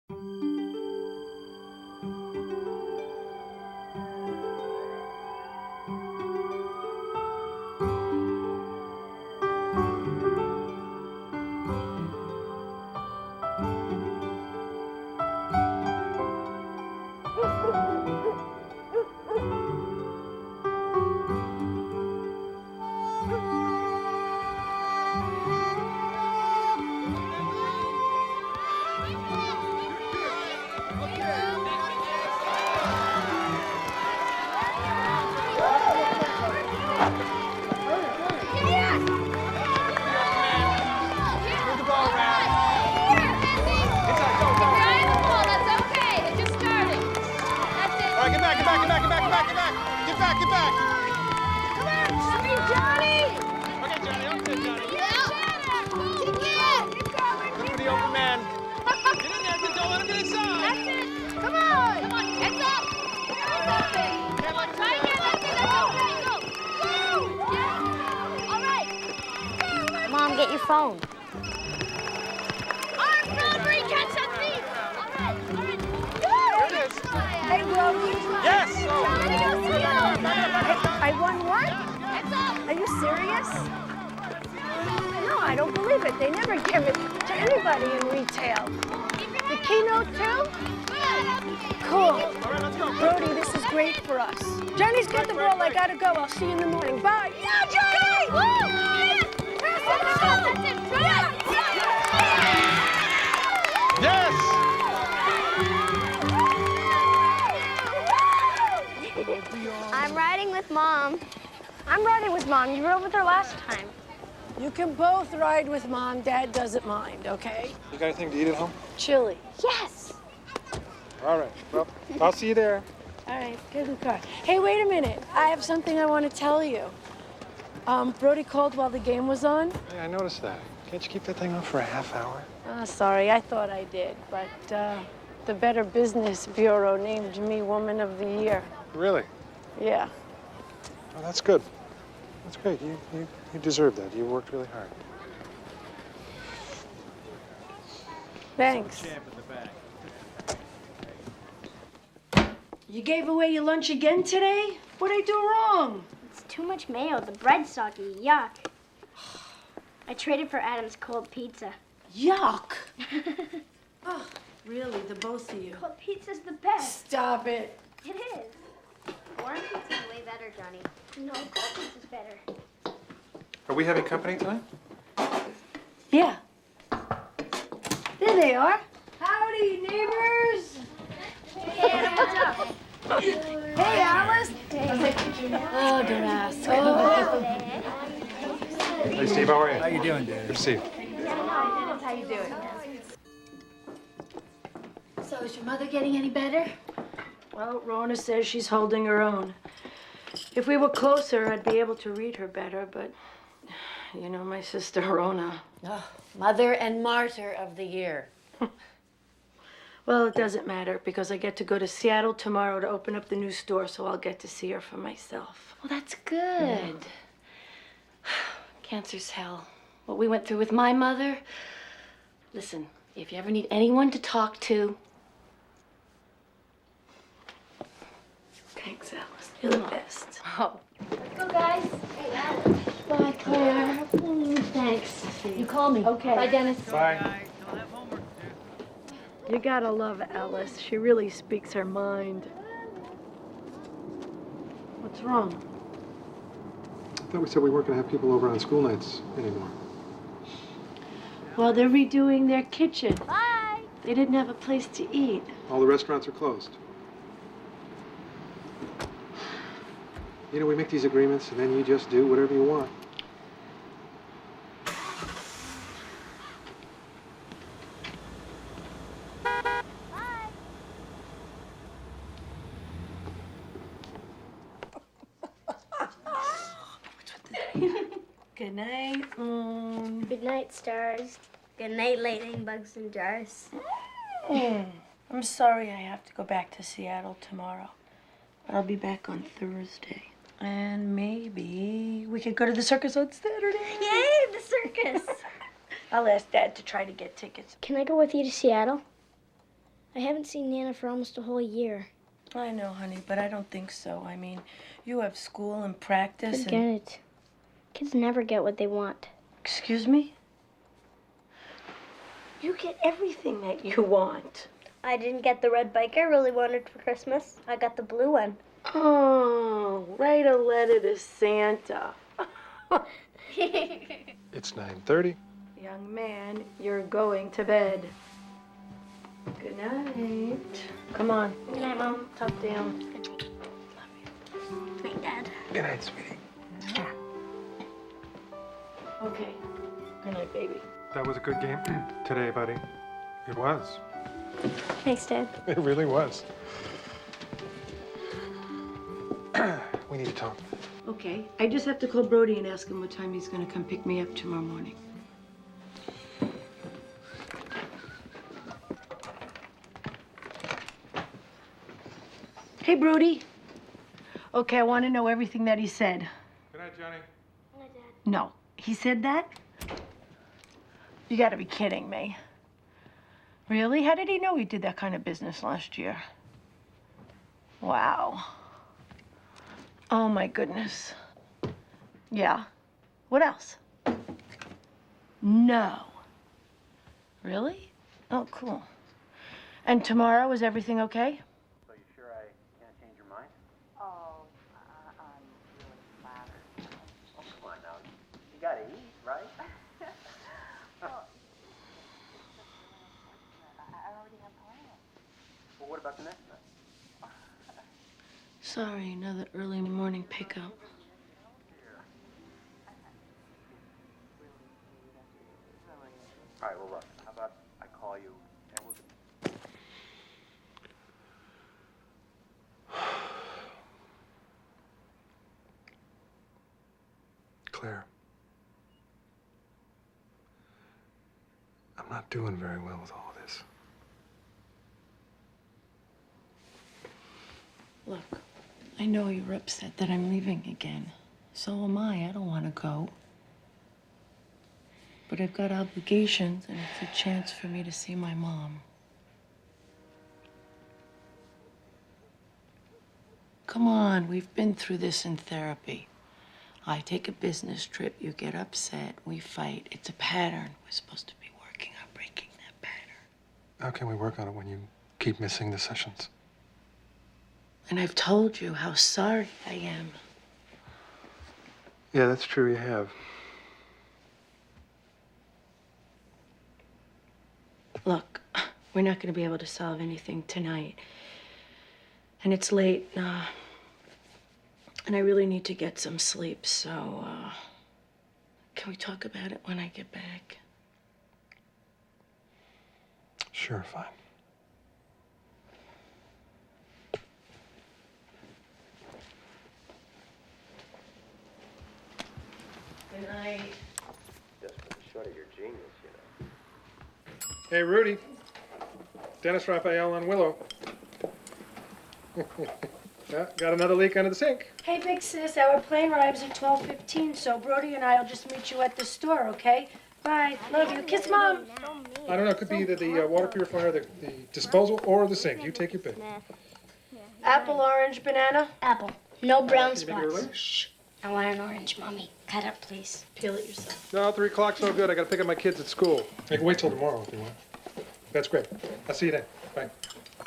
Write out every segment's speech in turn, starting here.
Mom, get your phone. Hey, Brody. Yes! I won what? Are you serious? No, I don't believe it. They never give it to anybody in retail. The keynote, too? Cool. Brody, this is great for us. Johnny's got the ball. I gotta go. I'll see you in the morning. Bye. Yeah, Johnny! Woo! Yes! I'm riding with Mom. I'm riding with Mom. You rode with her last time. You can both ride with Mom. Dad doesn't mind, okay? You got anything to eat at home? Chili. Yes. All right. Well, I'll see you there. All right, get in the car. Hey, wait a minute. I have something I want to tell you. Brody called while the game was on. Hey, I noticed that. Can't you keep that thing on for a half hour? Oh, sorry, I thought I did, but the Better Business Bureau named me Woman of the Year. Really? Yeah. Well, that's good. That's great. You deserve that. You worked really hard. Thanks. You gave away your lunch again today? What'd I do wrong? It's too much mayo. The bread's soggy. Yuck. I traded for Adam's cold pizza. Yuck. Oh, really, the both of you. Cold pizza's the best. Stop it. It is. Warm pizza's way better, Johnny. No, cold pizza's better. Are we having company tonight? Yeah. There they are. Howdy, neighbors. Hey, Adam, what's up? Hey, Alice. Oh, don't ask. Oh. Hey, Steve, how are you? How you doing, dude? Good to see you. How you doing? So, is your mother getting any better? Well, Rona says she's holding her own. If we were closer, I'd be able to read her better, but you know my sister Rona. Oh, mother and martyr of the year. Well, it doesn't matter because I get to go to Seattle tomorrow to open up the new store, so I'll get to see her for myself. Well, that's good. Cancer's hell. What we went through with my mother. Listen, if you ever need anyone to talk to. Thanks, Alice. You're the best. Oh. Let's go, guys. Hey, Adam. Bye, Claire. Thanks. You call me. Okay. Bye, Dennis. Bye. You gotta love Alice. She really speaks her mind. What's wrong? I thought we said we weren't going to have people over on school nights anymore. Well, they're redoing their kitchen. Bye. They didn't have a place to eat. All the restaurants are closed. You know, we make these agreements and then you just do whatever you want. Good night, Good night, stars. Good night, lightning bugs and jars. I'm sorry I have to go back to Seattle tomorrow, but I'll be back on Thursday. And maybe we could go to the circus on Saturday. Yay, the circus. I'll ask Dad to try to get tickets. Can I go with you to Seattle? I haven't seen Nana for almost a whole year. I know, honey, but I don't think so. I mean, you have school and practice Forget it. Kids never get what they want. Excuse me? You get everything that you want. I didn't get the red bike I really wanted for Christmas. I got the blue one. Oh, write a letter to Santa. It's 9:30. Young man, you're going to bed. Good night. Come on. Good night, Mom. Tuck down. Good night, Dad. Good night, sweetie. Okay. Good night, baby. That was a good game today, buddy. It was. Thanks, Dad. It really was. We need to talk. Okay. I just have to call Brody and ask him what time he's going to come pick me up tomorrow morning. Hey, Brody. Okay, I want to know everything that he said. Good night, Johnny. Good night, Dad. No. He said that? You gotta be kidding me. Really? How did he know he did that kind of business last year? Wow. Oh, my goodness. Yeah. What else? No. Really? Oh, cool. And tomorrow, is everything okay? So you sure I can't change your mind? Oh, I'm really flattered. Oh, come on now. You gotta eat, right? I already have plans. Well, what about the next night? Sorry, another early morning pickup. All right, well, look, how about I call you and we'll... Claire. I'm not doing very well with all of this. Look, I know you're upset that I'm leaving again. So am I. I don't want to go. But I've got obligations, and it's a chance for me to see my mom. Come on, we've been through this in therapy. I take a business trip, you get upset, we fight. It's a pattern. We're supposed to be working on breaking that pattern. How can we work on it when you keep missing the sessions? And I've told you how sorry I am. Yeah, that's true, you have. Look, we're not going to be able to solve anything tonight. And it's late, and I really need to get some sleep, so, can we talk about it when I get back? Sure, fine. Good night. Just for the short of your genius, you know. Hey, Rudy. Dennis Raphael on Willow. Yeah, got another leak under the sink. Hey, big sis, our plane arrives at 12:15, so Brody and I will just meet you at the store, okay? Bye. Love you. Kiss Mom. I don't know, it could be either the water purifier, the disposal, or the sink. You take your pick. Apple, orange, banana. Apple. No brown Can you make it spots. early? Shh. I want an orange, Mommy. Cut up, please. Peel it yourself. No, 3 o'clock's no good. I gotta pick up my kids at school. I can wait till tomorrow if you want. That's great. I'll see you then. Bye.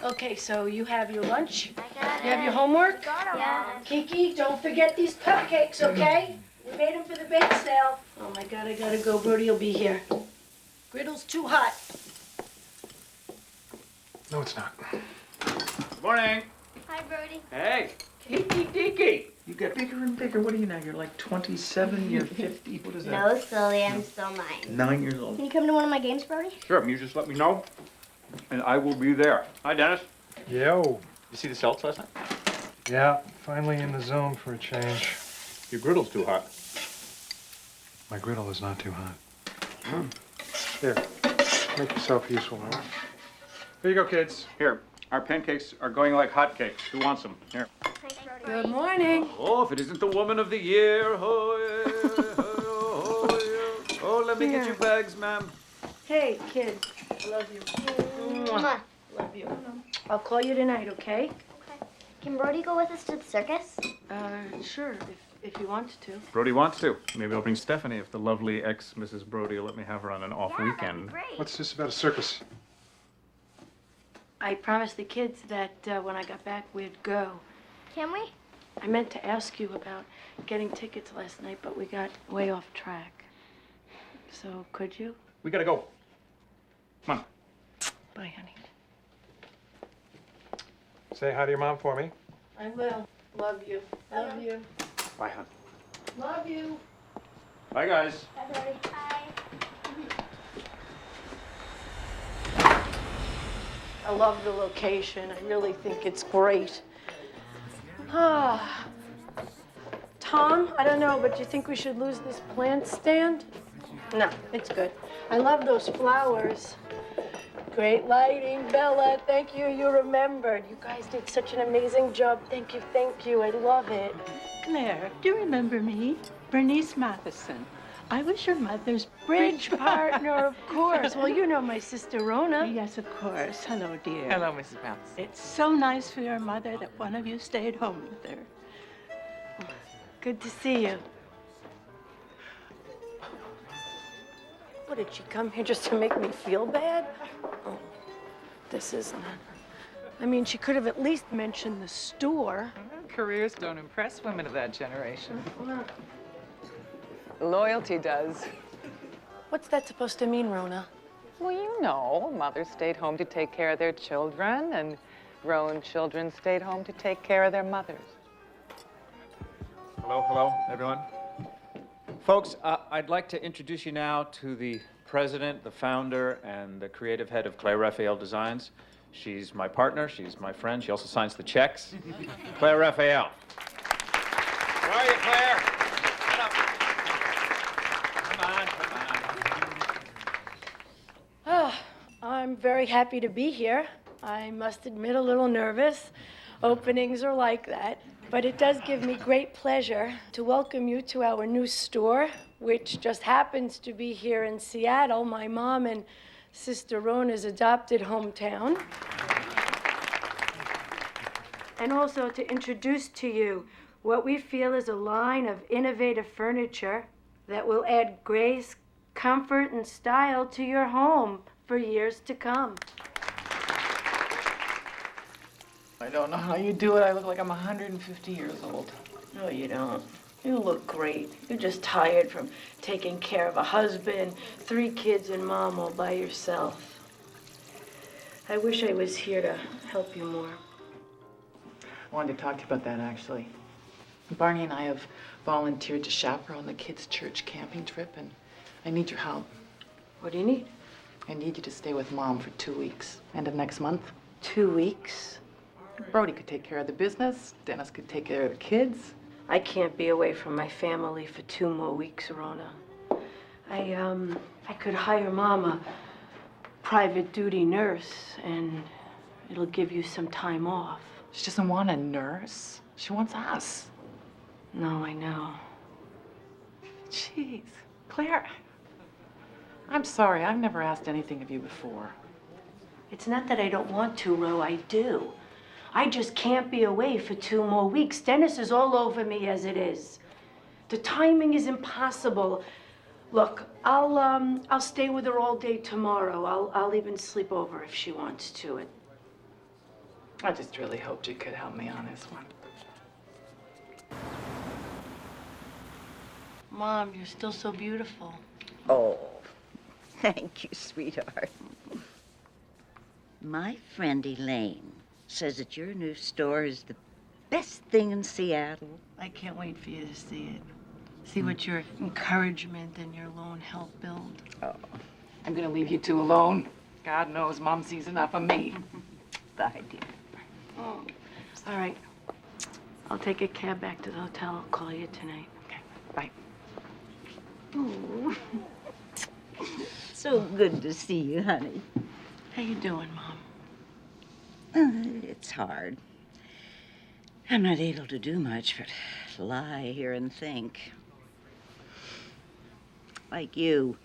Okay, so you have your lunch. I got You have your homework. Yeah. Kiki, don't forget these cupcakes, okay? We made them for the bake sale. Oh my God, I gotta go. Brody will be here. Griddle's too hot. No, it's not. Good morning. Hi, Brody. Hey. Kiki. You get bigger and bigger. What are you now? You're like 27, you're 50. What is that? No, silly. I'm still 9. 9 years old. Can you come to one of my games, Brody? Sure, you just let me know, and I will be there. Hi, Dennis. Yo. You see the Celts last night? Yeah, finally in the zone for a change. Your griddle's too hot. My griddle is not too hot. Here, make yourself useful, all right? Here you go, kids. Here, our pancakes are going like hotcakes. Who wants them? Here. Thanks, Brody. Good morning. Oh, if it isn't the woman of the year. Oh, let me get your bags, ma'am. Hey, kids. I love you. Mwah. Love you. I'll call you tonight, okay? Okay. Can Brody go with us to the circus? Sure, if you want to. Brody wants to. Maybe I'll bring Stephanie if the lovely ex-Mrs. Brody will let me have her on an off Yeah, that'd weekend. be great. What's this about a circus? I promised the kids that when I got back, we'd go. Can we? I meant to ask you about getting tickets last night, but we got way off track. So, could you? We gotta go. Come on. Bye, honey. Say hi to your mom for me. I will. Love you. Love you. Bye, hon. Love you. Bye, guys. Bye, Brody. Bye. I love the location. I really think it's great. Ah. Tom, I don't know, but do you think we should lose this plant stand? No, it's good. I love those flowers. Great lighting, Bella. Thank you. You remembered. You guys did such an amazing job. Thank you. Thank you. I love it. Claire, do you remember me? Bernice Matheson. I was your mother's bridge Partner, of course. Well, you know my sister Rona. Yes, of course. Hello, dear. Hello, Mrs. Mouse. It's so nice for your mother that one of you stayed home with her. Good to see you. What, did she come here just to make me feel bad? Oh, this isn't it. I mean, she could have at least mentioned the store. Careers don't impress women of that generation. Loyalty does. What's that supposed to mean, Rona? Well, you know, mothers stayed home to take care of their children, and grown children stayed home to take care of their mothers. Hello, everyone. Folks, I'd like to introduce you now to the president, the founder, and the creative head of Claire Raphael Designs. She's my partner, she's my friend, she also signs the checks. Claire Raphael. Where are you, Claire? Get up. Come on. I'm very happy to be here. I must admit, a little nervous. Openings are like that. But it does give me great pleasure to welcome you to our new store, which just happens to be here in Seattle, my mom and Sister Rona's adopted hometown. And also to introduce to you what we feel is a line of innovative furniture that will add grace, comfort, and style to your home for years to come. I don't know how you do it. I look like I'm 150 years old. No, you don't. You look great. You're just tired from taking care of a husband, 3 kids, and mom all by yourself. I wish I was here to help you more. I wanted to talk to you about that, actually. Barney and I have volunteered to chaperone the kids' church camping trip, and I need your help. What do you need? I need you to stay with Mom for 2 weeks. End of next month. 2 weeks? Brody could take care of the business. Dennis could take care of the kids. I can't be away from my family for 2 more weeks, Rona. I could hire Mom a private duty nurse, and it'll give you some time off. She doesn't want a nurse. She wants us. No, I know. Jeez. Claire, I'm sorry. I've never asked anything of you before. It's not that I don't want to, Ro, I do. I just can't be away for 2 more weeks. Dennis is all over me as it is. The timing is impossible. Look, I'll stay with her all day tomorrow. I'll even sleep over if she wants to. I just really hoped you could help me on this one. Mom, you're still so beautiful. Oh, thank you, sweetheart. My friend Elaine says that your new store is the best thing in Seattle. I can't wait for you to see it. See what your encouragement and your lone help build. Oh, I'm gonna leave you 2 alone. God knows Mom sees enough of me. Bye, dear. Oh. All right. I'll take a cab back to the hotel. I'll call you tonight. Okay, bye. Oh. So good to see you, honey. How you doing, Mom? It's hard. I'm not able to do much but lie here and think. Like you,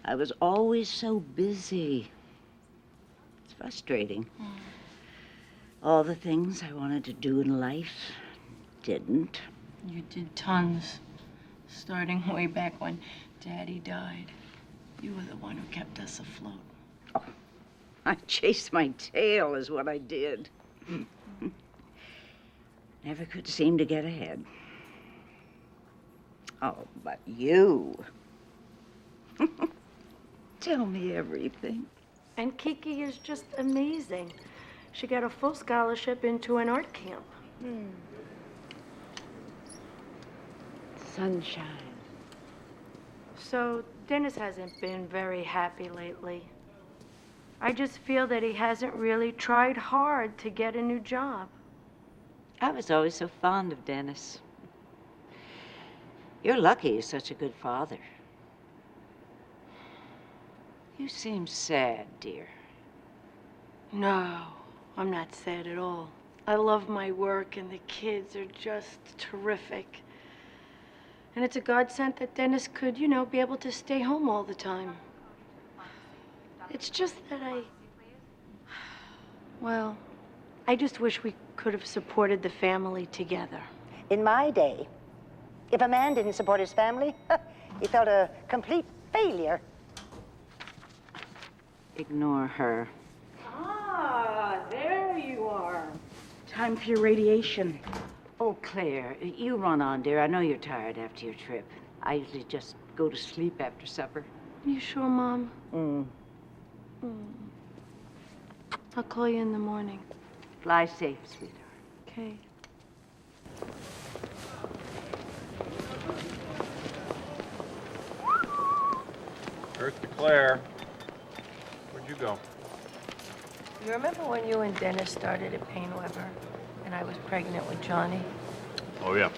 I was always so busy. It's frustrating. All the things I wanted to do in life didn't. You did tons, starting way back when Daddy died. You were the one who kept us afloat. Oh, I chased my tail is what I did. Never could seem to get ahead. Oh, but you. Tell me everything. And Kiki is just amazing. She got a full scholarship into an art camp. Sunshine. So Dennis hasn't been very happy lately. I just feel that he hasn't really tried hard to get a new job. I was always so fond of Dennis. You're lucky he's such a good father. You seem sad, dear. No, I'm not sad at all. I love my work and the kids are just terrific. And it's a godsend that Dennis could, you know, be able to stay home all the time. It's just that well, I just wish we could have supported the family together. In my day, if a man didn't support his family, he felt a complete failure. Ignore her. Ah, there you are. Time for your radiation. Oh, Claire, you run on, dear. I know you're tired after your trip. I usually just go to sleep after supper. You sure, Mom? I'll call you in the morning. Fly safe, sweetheart. Okay. Earth to Claire. Where'd you go? You remember when you and Dennis started at Payne Weber and I was pregnant with Johnny? Oh, yeah.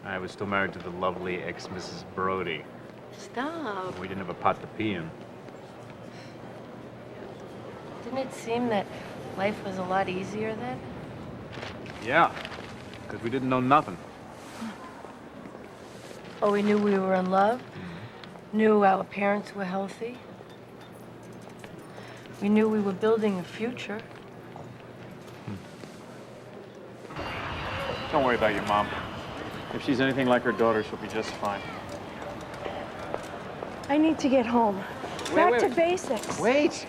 I was still married to the lovely ex-Mrs. Brody. Stop. We didn't have a pot to pee in. Didn't it seem that life was a lot easier then? Yeah, because we didn't know nothing. Oh, we knew we were in love, knew our parents were healthy. We knew we were building a future. Don't worry about your mom. If she's anything like her daughter, she'll be just fine. I need to get home. Back to basics. Wait!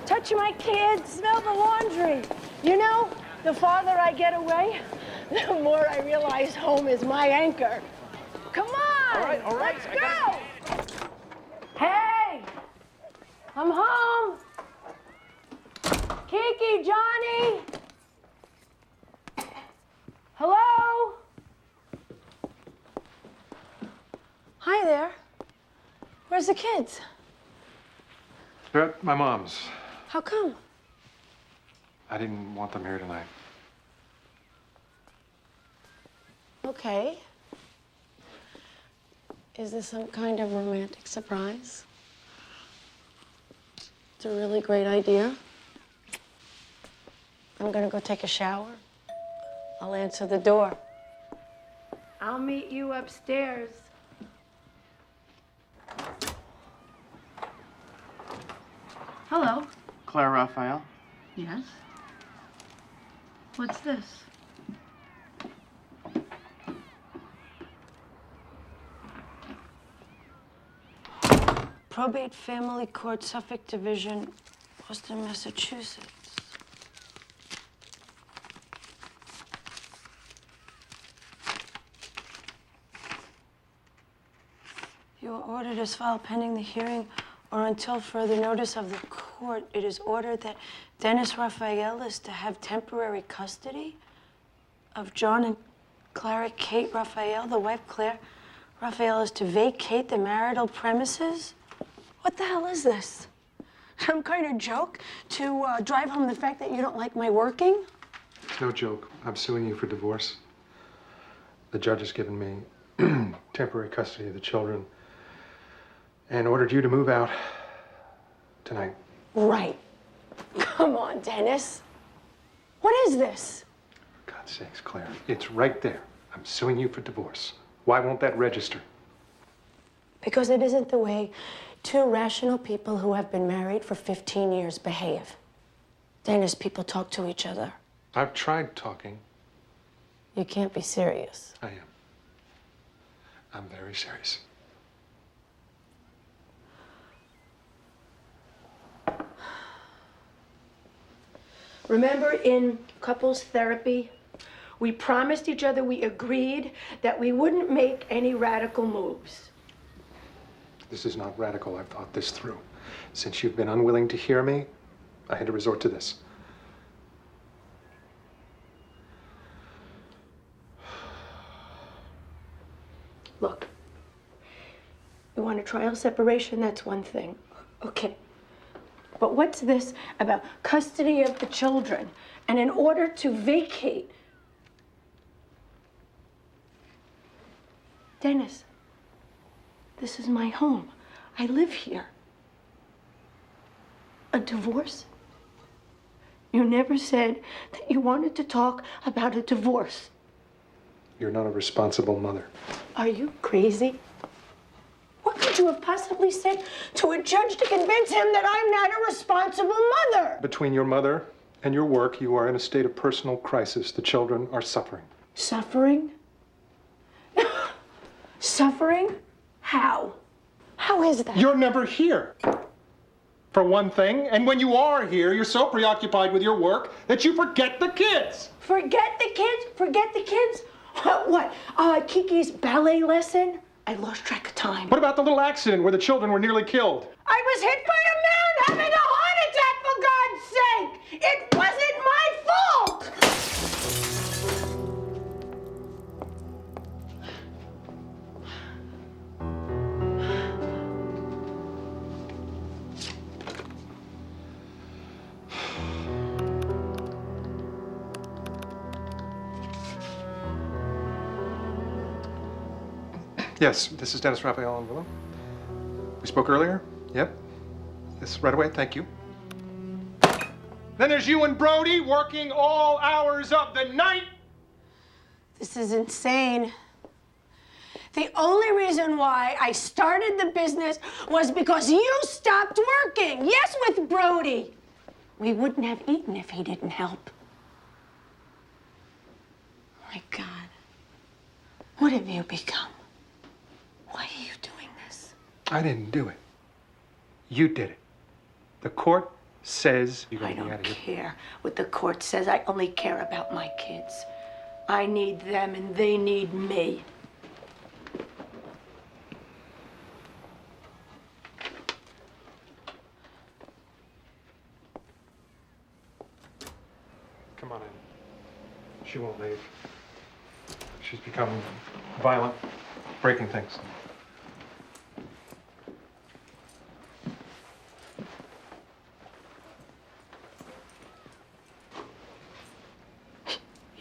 Touch my kids, smell the laundry. You know, the farther I get away, the more I realize home is my anchor. Come on! All right. Let's go! Hey! I'm home! Kiki, Johnny! Hello? Hi there. Where's the kids? They're at my mom's. How come? I didn't want them here tonight. Okay. Is this some kind of romantic surprise? It's a really great idea. I'm gonna go take a shower. I'll answer the door. I'll meet you upstairs. Hello. Claire Raphael? Yes? What's this? Probate Family Court, Suffolk Division, Boston, Massachusetts. You are ordered as filed pending the hearing or until further notice of the court. It is ordered that Dennis Raphael is to have temporary custody of John and Clara Kate Raphael. The wife, Claire Raphael, is to vacate the marital premises. What the hell is this? Some kind of joke to drive home the fact that you don't like my working? It's no joke. I'm suing you for divorce. The judge has given me temporary custody of the children and ordered you to move out tonight. Right. Come on, Dennis. What is this? For God's sakes, Claire, it's right there. I'm suing you for divorce. Why won't that register? Because it isn't the way two rational people who have been married for 15 years behave. Dennis, people talk to each other. I've tried talking. You can't be serious. I am. I'm very serious. Remember in couples therapy, we promised each other, we agreed that we wouldn't make any radical moves. This is not radical. I've thought this through. Since you've been unwilling to hear me, I had to resort to this. Look, you want a trial separation, that's one thing. Okay. But what's this about custody of the children? And in order to vacate, Dennis, this is my home. I live here. A divorce? You never said that you wanted to talk about a divorce. You're not a responsible mother. Are you crazy? What could you have possibly said to a judge to convince him that I'm not a responsible mother? Between your mother and your work, you are in a state of personal crisis. The children are suffering. Suffering? Suffering? How? How is that? You're never here, for one thing. And when you are here, you're so preoccupied with your work that you forget the kids. Forget the kids? Forget the kids? What? Kiki's ballet lesson? I lost track of time. What about the little accident where the children were nearly killed? I was hit by a man having a heart attack, for God's sake! It wasn't my fault! Yes, this is Dennis Raphael and Willem. We spoke earlier? Yep. Yes, right away, thank you. Then there's you and Brody working all hours of the night. This is insane. The only reason why I started the business was because you stopped working. Yes, with Brody. We wouldn't have eaten if he didn't help. My God. What have you become? Why are you doing this? I didn't do it. You did it. The court says you gotta I be out don't of here. care what the court says. I only care about my kids. I need them and they need me. Come on in. She won't leave. She's become violent, breaking things.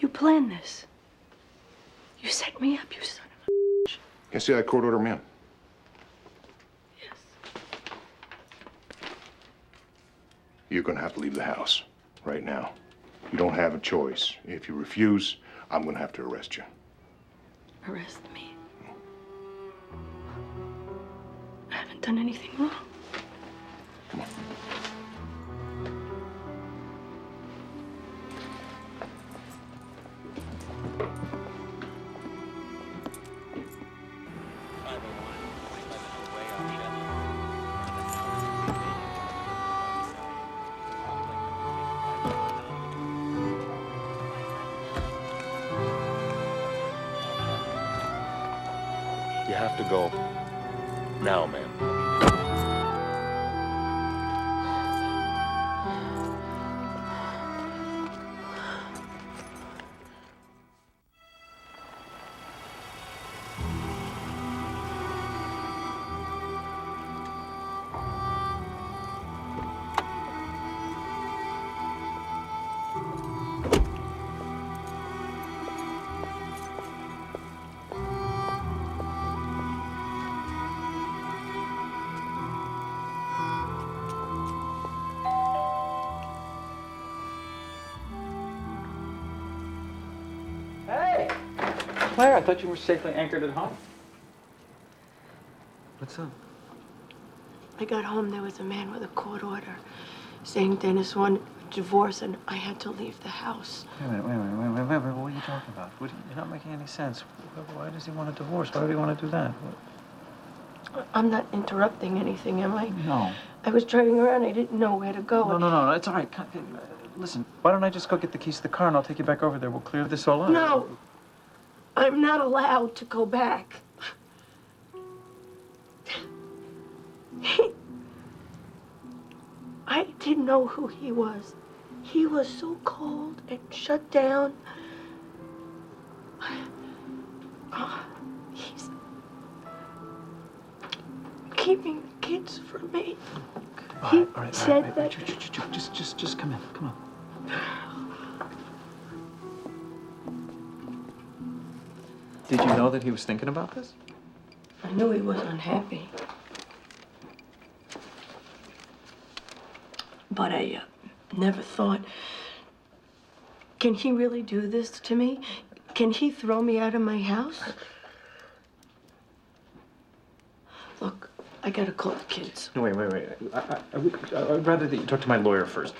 You planned this. You set me up, you son of a... Can see that court order, ma'am? Yes. You're gonna have to leave the house right now. You don't have a choice. If you refuse, I'm gonna have to arrest you. Arrest me. I haven't done anything wrong. Come on. You have to go now, ma'am. Hey! Claire, I thought you were safely anchored at home. What's up? I got home, there was a man with a court order saying Dennis wanted divorce and I had to leave the house. Wait a minute. What are you talking about? You're not making any sense. Why does he want a divorce? Why would he want to do that? I'm not interrupting anything, am I? No. I was driving around. I didn't know where to go. No. It's all right. Listen, why don't I just go get the keys to the car and I'll take you back over there. We'll clear this all up. No. I'm not allowed to go back. I didn't know who he was. He was so cold and shut down. He's keeping the kids from me. He said that. Just come in. Come on. Did you know that he was thinking about this? I knew he was unhappy. But I never thought, can he really do this to me? Can he throw me out of my house? Look, I gotta call the kids. No, wait. I'd rather that you talk to my lawyer first.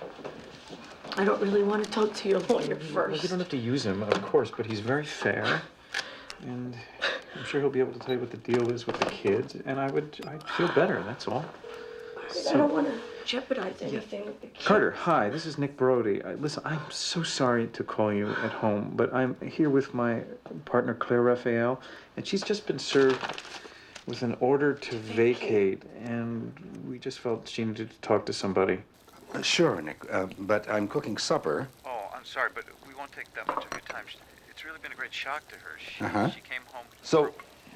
I don't really want to talk to your lawyer first. You don't have to use him, of course, but he's very fair. And I'm sure he'll be able to tell you what the deal is with the kids. And I'd feel better, that's all. I don't want to jeopardize anything with the kids. Carter, hi, this is Nick Brody. Listen, I'm so sorry to call you at home, but I'm here with my partner, Claire Raphael, and she's just been served with an order to vacate, and we just felt she needed to talk to somebody. Sure, Nick, but I'm cooking supper. Oh, I'm sorry, but we won't take that much of your time. It's really been a great shock to her. She came home... So,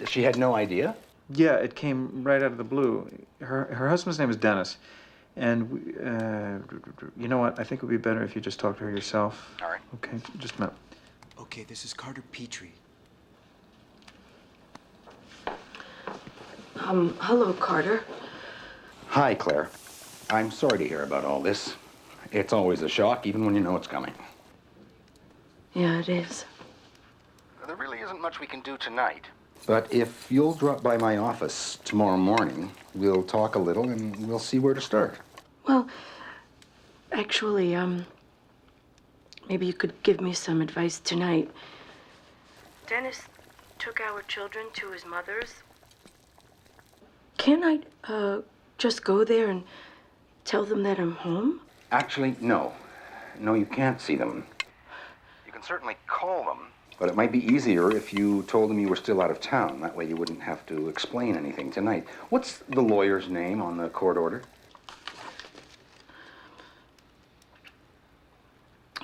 she had no idea? Yeah, it came right out of the blue. Her husband's name is Dennis, and you know what? I think it would be better if you just talk to her yourself. All right. Okay, just a minute. Okay, this is Carter Petrie. Hello, Carter. Hi, Claire. I'm sorry to hear about all this. It's always a shock, even when you know it's coming. Yeah, it is. There really isn't much we can do tonight. But if you'll drop by my office tomorrow morning, we'll talk a little and we'll see where to start. Well, actually, maybe you could give me some advice tonight. Dennis took our children to his mother's. Can't I, just go there and tell them that I'm home? Actually, no. No, you can't see them. You can certainly call them, but it might be easier if you told them you were still out of town. That way you wouldn't have to explain anything tonight. What's the lawyer's name on the court order?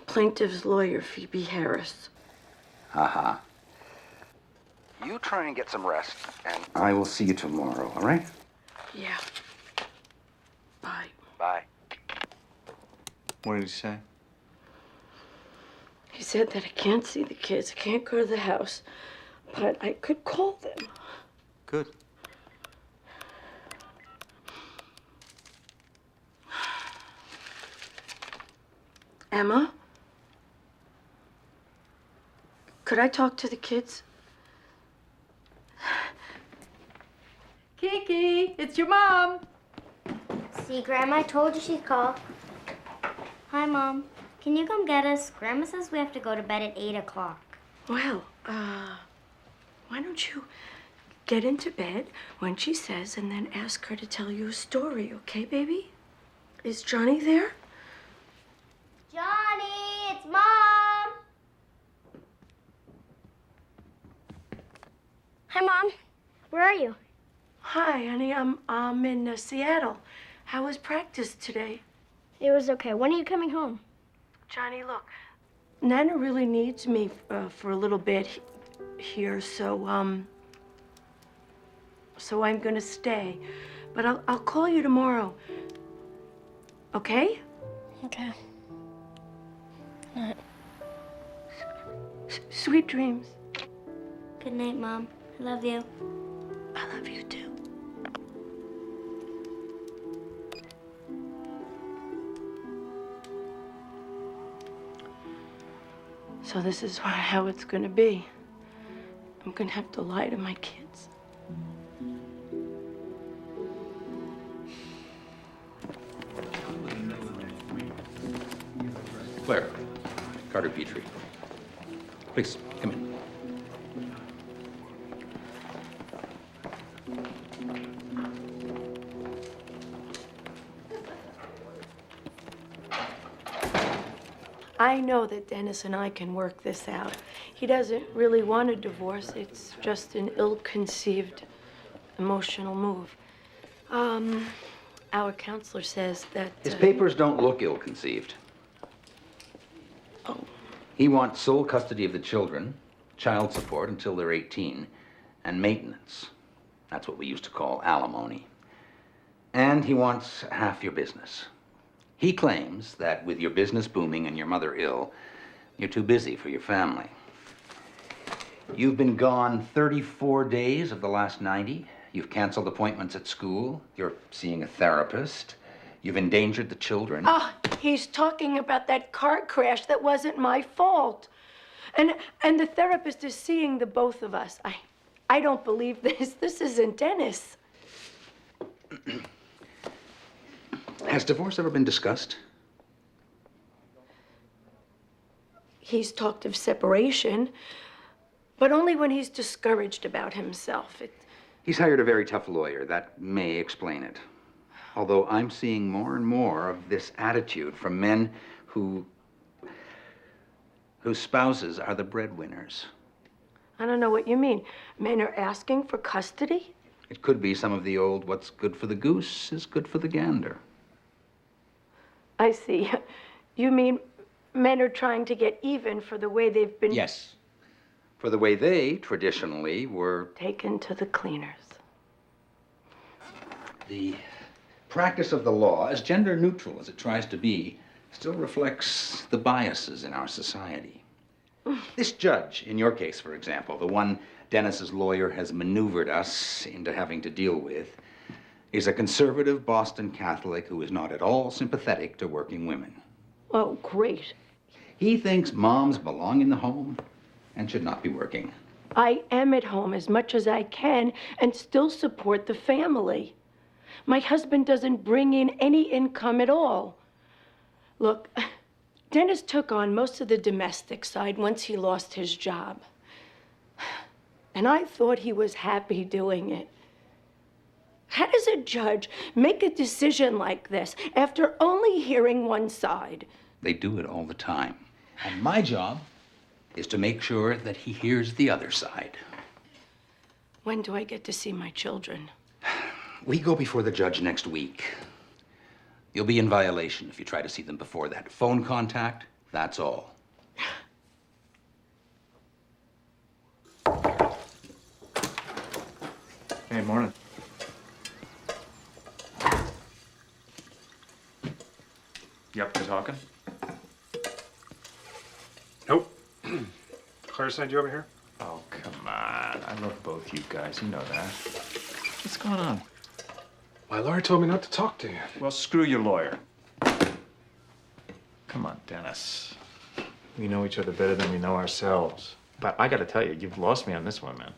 Plaintiff's lawyer, Phoebe Harris. Aha. You try and get some rest, and I will see you tomorrow, all right? Yeah. Bye. Bye. What did he say? He said that I can't see the kids, I can't go to the house, but I could call them. Good. Emma? Could I talk to the kids? Kiki, it's your mom. See, Grandma, I told you she'd call. Hi, Mom. Can you come get us? Grandma says we have to go to bed at 8 o'clock. Well, why don't you get into bed when she says and then ask her to tell you a story, okay, baby? Is Johnny there? Johnny, it's Mom! Hi, Mom. Where are you? Hi, honey. I'm in Seattle. How was practice today? It was okay. When are you coming home? Johnny, look, Nana really needs me for a little bit here, so I'm gonna stay. But I'll call you tomorrow. Okay? Okay. Good night. Sweet dreams. Good night, Mom. I love you. I love you too. So this is how it's gonna be. I'm gonna have to lie to my kids. Claire, Carter Petrie. Please, come in. I know that Dennis and I can work this out. He doesn't really want a divorce. It's just an ill-conceived emotional move. Our counselor says that... His papers don't look ill-conceived. Oh. He wants sole custody of the children, child support until they're 18, and maintenance. That's what we used to call alimony. And he wants half your business. He claims that with your business booming and your mother ill, you're too busy for your family. You've been gone 34 days of the last 90. You've canceled appointments at school. You're seeing a therapist. You've endangered the children. Ah, he's talking about that car crash that wasn't my fault. And the therapist is seeing the both of us. I don't believe this. This isn't Dennis. Has divorce ever been discussed? He's talked of separation, but only when he's discouraged about himself. He's hired a very tough lawyer. That may explain it. Although I'm seeing more and more of this attitude from men whose spouses are the breadwinners. I don't know what you mean. Men are asking for custody? It could be some of the old, what's good for the goose is good for the gander. I see. You mean men are trying to get even for the way they've been... Yes. For the way they, traditionally, were... taken to the cleaners. The practice of the law, as gender neutral as it tries to be, still reflects the biases in our society. This judge, in your case, for example, the one Dennis's lawyer has maneuvered us into having to deal with, is a conservative Boston Catholic who is not at all sympathetic to working women. Oh, great. He thinks moms belong in the home and should not be working. I am at home as much as I can and still support the family. My husband doesn't bring in any income at all. Look, Dennis took on most of the domestic side once he lost his job. And I thought he was happy doing it. How does a judge make a decision like this after only hearing one side? They do it all the time. And my job is to make sure that he hears the other side. When do I get to see my children? We go before the judge next week. You'll be in violation if you try to see them before that. Phone contact, that's all. Hey, morning. You up to talking? Nope. Claire sent you over here? Oh, come on. I love both you guys. You know that. What's going on? My lawyer told me not to talk to you. Well, screw your lawyer. Come on, Dennis. We know each other better than we know ourselves. But I gotta tell you, you've lost me on this one, man.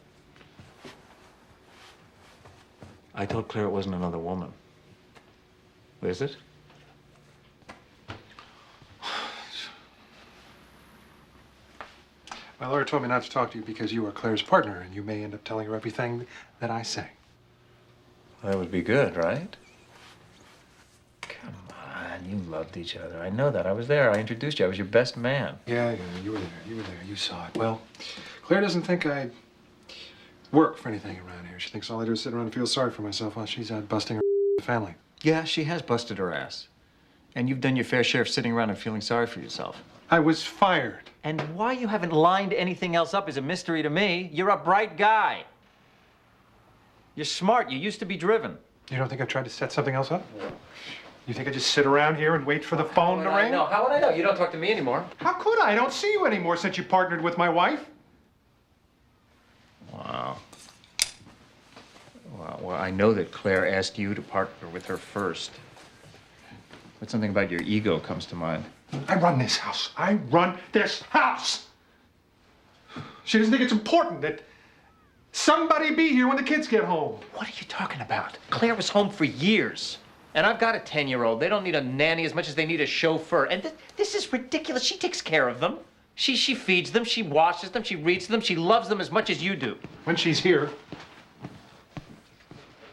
I told Claire it wasn't another woman. Is it? My lawyer told me not to talk to you because you are Claire's partner and you may end up telling her everything that I say. That would be good, right? Come on, you loved each other. I know that. I was there. I introduced you. I was your best man. Yeah, you were there. You were there. You saw it. Well, Claire doesn't think I work for anything around here. She thinks all I do is sit around and feel sorry for myself while she's out busting her family. Yeah, she has busted her ass. And you've done your fair share of sitting around and feeling sorry for yourself. I was fired. And why you haven't lined anything else up is a mystery to me. You're a bright guy. You're smart. You used to be driven. You don't think I tried to set something else up? You think I just sit around here and wait for the phone to ring? No, how would I know? You don't talk to me anymore. How could I? I don't see you anymore since you partnered with my wife. Wow. Well, I know that Claire asked you to partner with her first. But something about your ego comes to mind. I run this house. I run this house. She doesn't think it's important that somebody be here when the kids get home. What are you talking about? Claire was home for years. And I've got a 10-year-old. They don't need a nanny as much as they need a chauffeur. And this is ridiculous. She takes care of them. She feeds them, she washes them, she reads them, she loves them as much as you do. When she's here.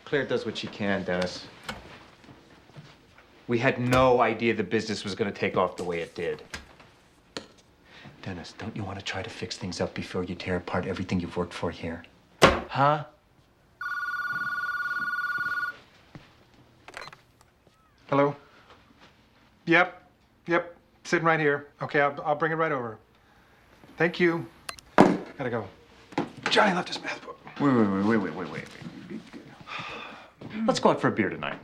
Claire does what she can, Dennis. We had no idea the business was going to take off the way it did. Dennis, don't you want to try to fix things up before you tear apart everything you've worked for here? Huh? Hello? Yep. Sitting right here. Okay, I'll bring it right over. Thank you. Gotta go. Johnny left his math book. Wait. Let's go out for a beer tonight.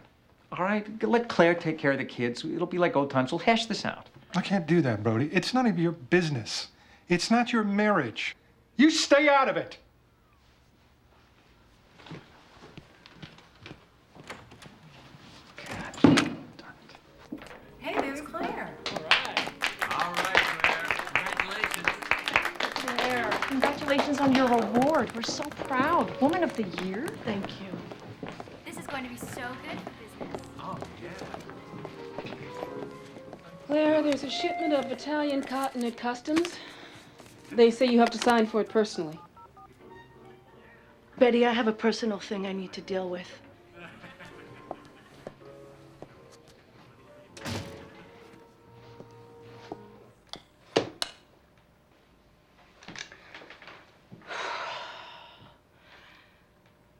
All right? Let Claire take care of the kids. It'll be like old times. We'll hash this out. I can't do that, Brody. It's none of your business. It's not your marriage. You stay out of it. Hey, there's Claire. All right, Claire. Congratulations. Claire, congratulations on your award. We're so proud. Woman of the Year? Thank you. This is going to be so good for business. Oh, yeah. Claire, there's a shipment of Italian cotton at customs. They say you have to sign for it personally. Betty, I have a personal thing I need to deal with.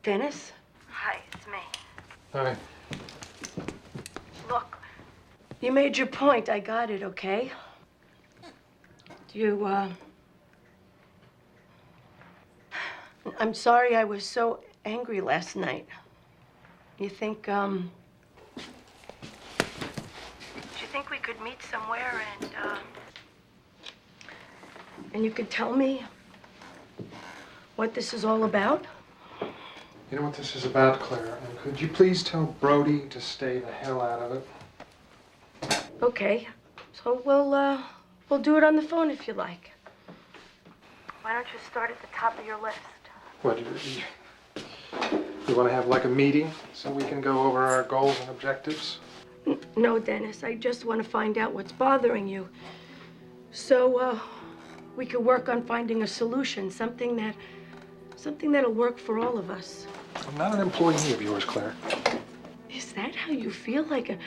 Dennis? Hi, it's me. Hi. Look, you made your point. I got it, okay? I'm sorry I was so angry last night. You think, do you think we could meet somewhere and you could tell me what this is all about? You know what this is about, Claire? And could you please tell Brody to stay the hell out of it? Okay. So we'll do it on the phone if you like. Why don't you start at the top of your list? What, you want to have like a meeting so we can go over our goals and objectives? No, Dennis. I just want to find out what's bothering you. So we could work on finding a solution, something that'll work for all of us. I'm not an employee of yours, Claire. Is that how you feel, like an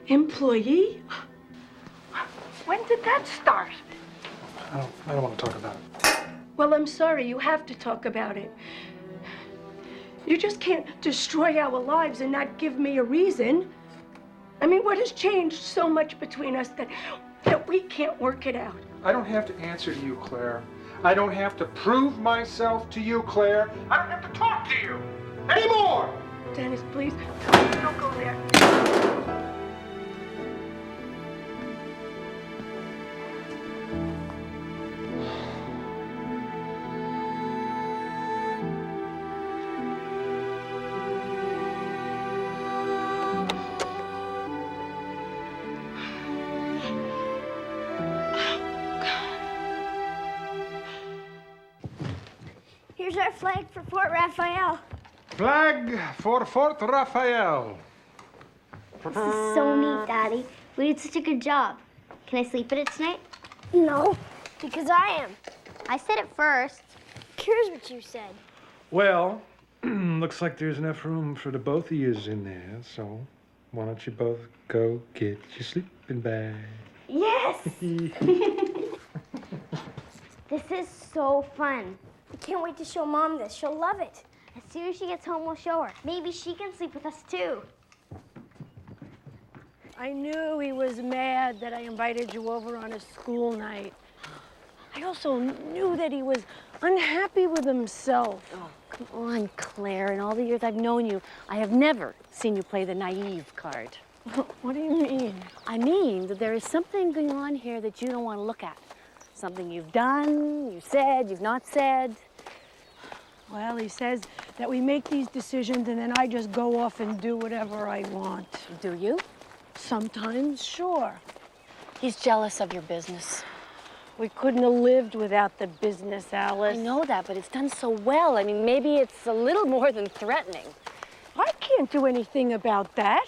employee? When did that start? I don't want to talk about it. Well, I'm sorry. You have to talk about it. You just can't destroy our lives and not give me a reason. I mean, what has changed so much between us that we can't work it out? I don't have to answer to you, Claire. I don't have to prove myself to you, Claire. I don't have to talk to you anymore. Dennis, please, don't go there. Here's our flag for Fort Raphael. Flag for Fort Raphael. This is so neat, Daddy. We did such a good job. Can I sleep in it tonight? No, because I am. I said it first. Here's what you said. Well, looks like there's enough room for the both of yous in there, so why don't you both go get your sleeping bag? Yes! This is so fun. I can't wait to show Mom this. She'll love it. As soon as she gets home, we'll show her. Maybe she can sleep with us, too. I knew he was mad that I invited you over on a school night. I also knew that he was unhappy with himself. Oh, come on, Claire. In all the years I've known you, I have never seen you play the naive card. What do you mean? I mean that there is something going on here that you don't want to look at. Something you've done, you've said, you've not said. Well, he says that we make these decisions and then I just go off and do whatever I want. Do you? Sometimes, sure. He's jealous of your business. We couldn't have lived without the business, Alice. I know that, but it's done so well. I mean, maybe it's a little more than threatening. I can't do anything about that.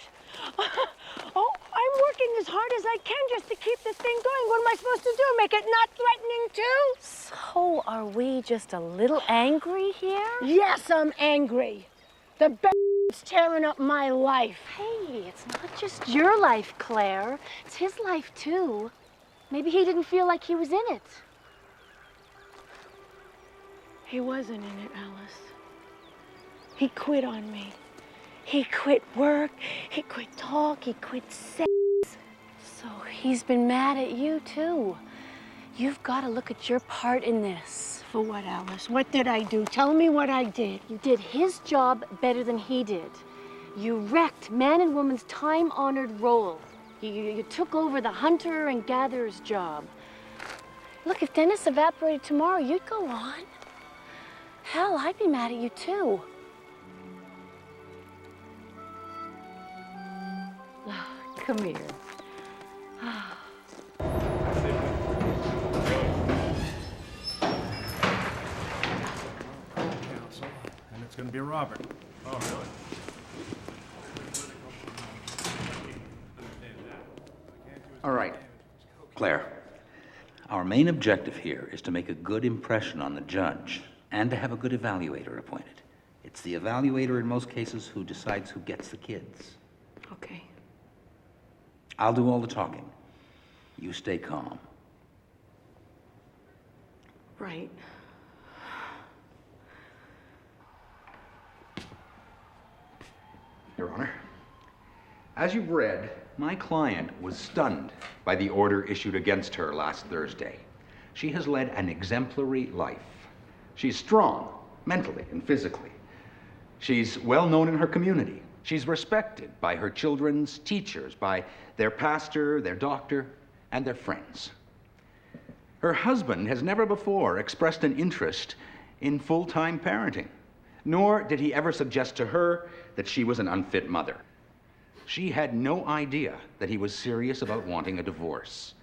Oh, I'm working as hard as I can just to keep this thing going. What am I supposed to do? Make it not threatening too? So are we just a little angry here? Yes, I'm angry. The is tearing up my life. Hey, it's not just your life, Claire. It's his life, too. Maybe he didn't feel like he was in it. He wasn't in it, Alice. He quit on me. He quit work, he quit talk, he quit sex. So he's been mad at you, too. You've got to look at your part in this. For what, Alice? What did I do? Tell me what I did. You did his job better than he did. You wrecked man and woman's time-honored role. You took over the hunter and gatherer's job. Look, if Dennis evaporated tomorrow, you'd go on. Hell, I'd be mad at you, too. Come here. Counsel, and it's going to be Robert. Oh, really? All right, Claire. Our main objective here is to make a good impression on the judge and to have a good evaluator appointed. It's the evaluator in most cases who decides who gets the kids. Okay. I'll do all the talking. You stay calm. Right. Your Honor, as you've read, my client was stunned by the order issued against her last Thursday. She has led an exemplary life. She's strong, mentally and physically. She's well known in her community. She's respected by her children's teachers, by their pastor, their doctor, and their friends. Her husband has never before expressed an interest in full-time parenting, nor did he ever suggest to her that she was an unfit mother. She had no idea that he was serious about wanting a divorce.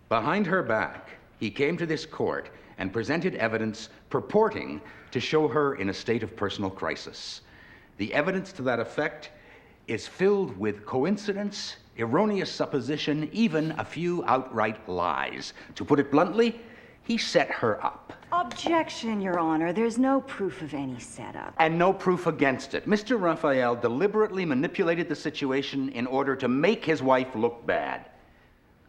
Behind her back, he came to this court and presented evidence purporting to show her in a state of personal crisis. The evidence to that effect is filled with coincidence, erroneous supposition, even a few outright lies. To put it bluntly, he set her up. Objection, Your Honor. There's no proof of any setup. And no proof against it. Mr. Raphael deliberately manipulated the situation in order to make his wife look bad.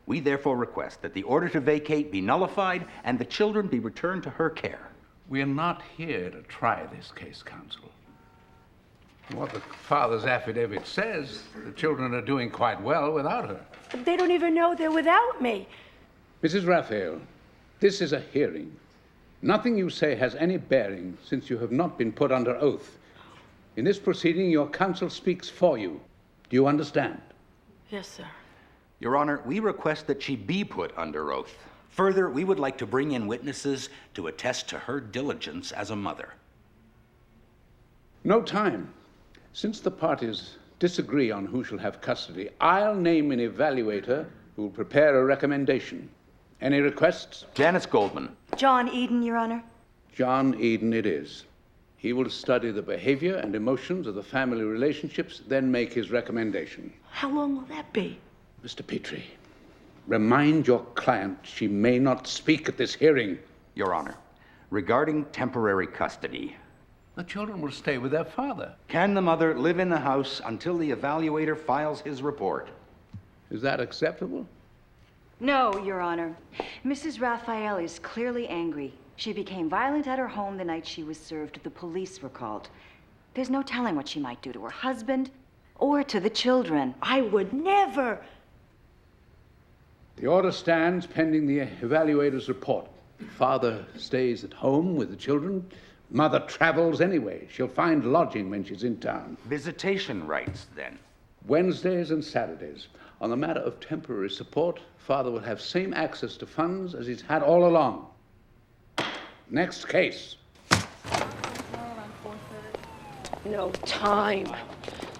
We therefore request that the order to vacate be nullified and the children be returned to her care. We are not here to try this case, counsel. What the father's affidavit says, the children are doing quite well without her. But they don't even know they're without me. Mrs. Raphael, this is a hearing. Nothing you say has any bearing since you have not been put under oath. In this proceeding, your counsel speaks for you. Do you understand? Yes, sir. Your Honor, we request that she be put under oath. Further, we would like to bring in witnesses to attest to her diligence as a mother. No time. Since the parties disagree on who shall have custody, I'll name an evaluator who will prepare a recommendation. Any requests? Janice Goldman. John Eden, Your Honor. John Eden it is. He will study the behavior and emotions of the family relationships, then make his recommendation. How long will that be? Mr. Petrie, remind your client she may not speak at this hearing. Your Honor, regarding temporary custody, the children will stay with their father. Can the mother live in the house until the evaluator files his report? Is that acceptable? No, Your Honor. Mrs. Raphael is clearly angry. She became violent at her home the night she was served. The police were called. There's no telling what she might do to her husband or to the children. I would never. The order stands pending the evaluator's report. Father stays at home with the children. Mother travels anyway. She'll find lodging when she's in town. Visitation rights, then? Wednesdays and Saturdays. On the matter of temporary support, Father will have same access to funds as he's had all along. Next case. No time.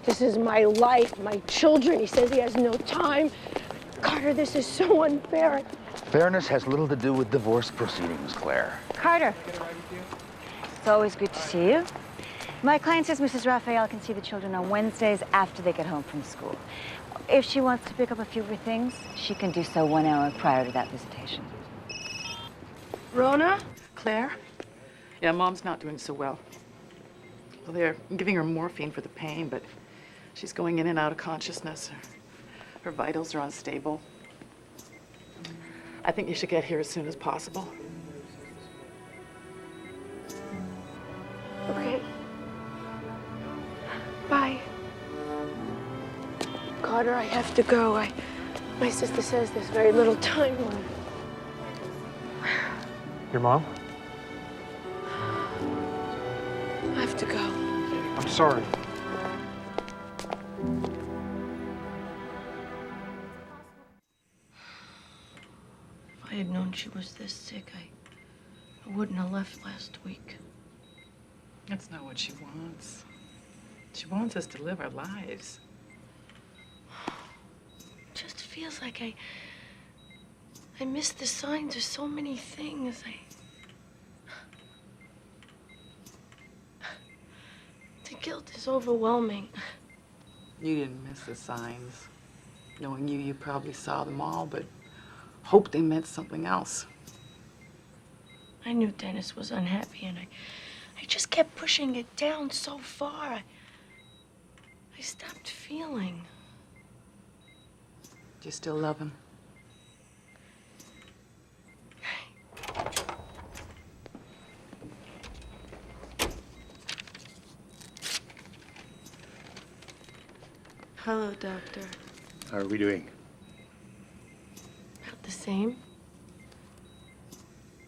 This is my life, my children. He says he has no time. Carter, this is so unfair. Fairness has little to do with divorce proceedings, Claire. Carter. It's always good to see you. My client says Mrs. Raphael can see the children on Wednesdays after they get home from school. If she wants to pick up a few of her things, she can do so 1 hour prior to that visitation. Rona? Claire? Yeah, Mom's not doing so well. Well, they're giving her morphine for the pain, but she's going in and out of consciousness. Her vitals are unstable. I think you should get here as soon as possible. Okay. Bye. Carter, I have to go. My sister says there's very little time left. Your mom? I have to go. I'm sorry. If I had known she was this sick, I wouldn't have left last week. That's not what she wants. She wants us to live our lives. It just feels like I miss the signs of so many things. The guilt is overwhelming. You didn't miss the signs. Knowing you, you probably saw them all, but hoped they meant something else. I knew Dennis was unhappy, and I just kept pushing it down so far. I stopped feeling. Do you still love him? Hello, Doctor. How are we doing? About the same?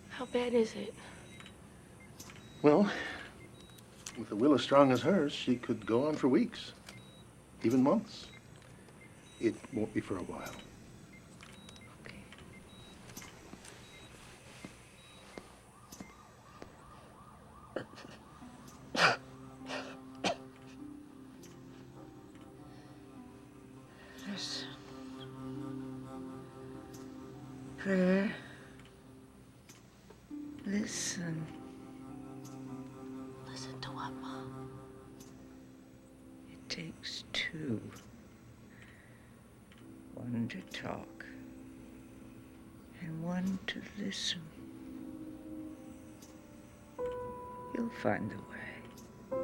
How bad is it? Well, with a will as strong as hers, she could go on for weeks, even months. It won't be for a while. Listen. Claire. Listen. Listen to what, Mom? It takes two. One to talk, and one to listen. You'll find a way.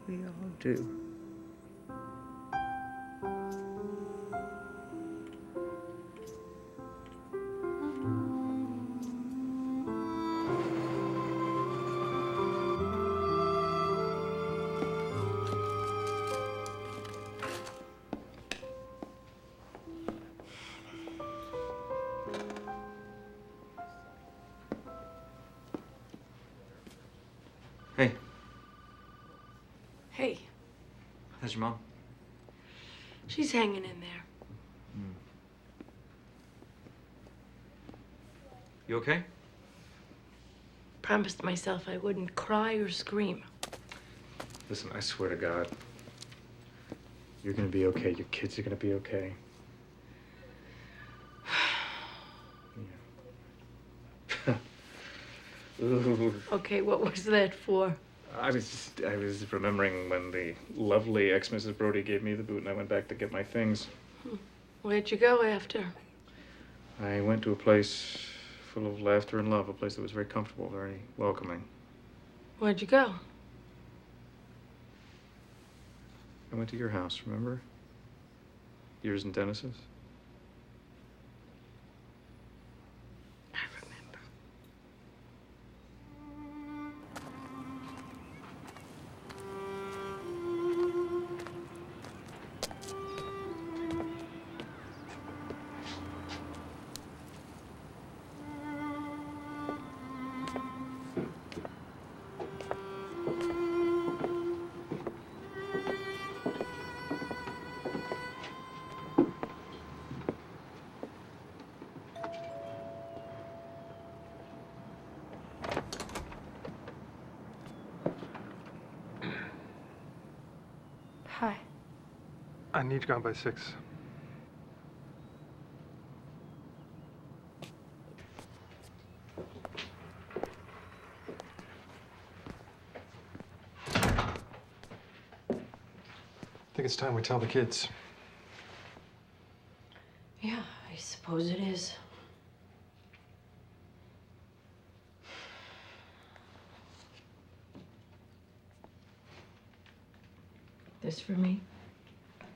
We all do. Hey, Hey, how's your mom? she's hanging in there. You okay? Promised myself I wouldn't cry or scream. Listen, I swear to God, you're gonna be okay. Your kids are gonna be okay. Ooh. Okay, what was that for? I was remembering when the lovely ex-Mrs. Brody gave me the boot and I went back to get my things. Where'd you go after? I went to a place full of laughter and love, a place that was very comfortable, very welcoming. Where'd you go? I went to your house, remember? Yours and Dennis's. Hi. I need you gone by 6. think it's time we tell the kids. Yeah, I suppose it is. This for me?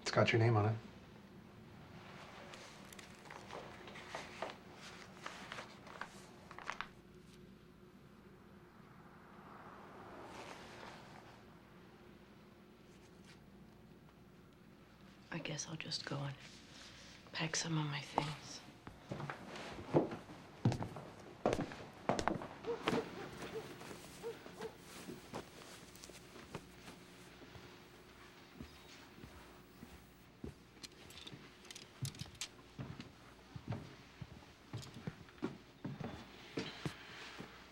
It's got your name on it. I guess I'll just go and pack some of my things.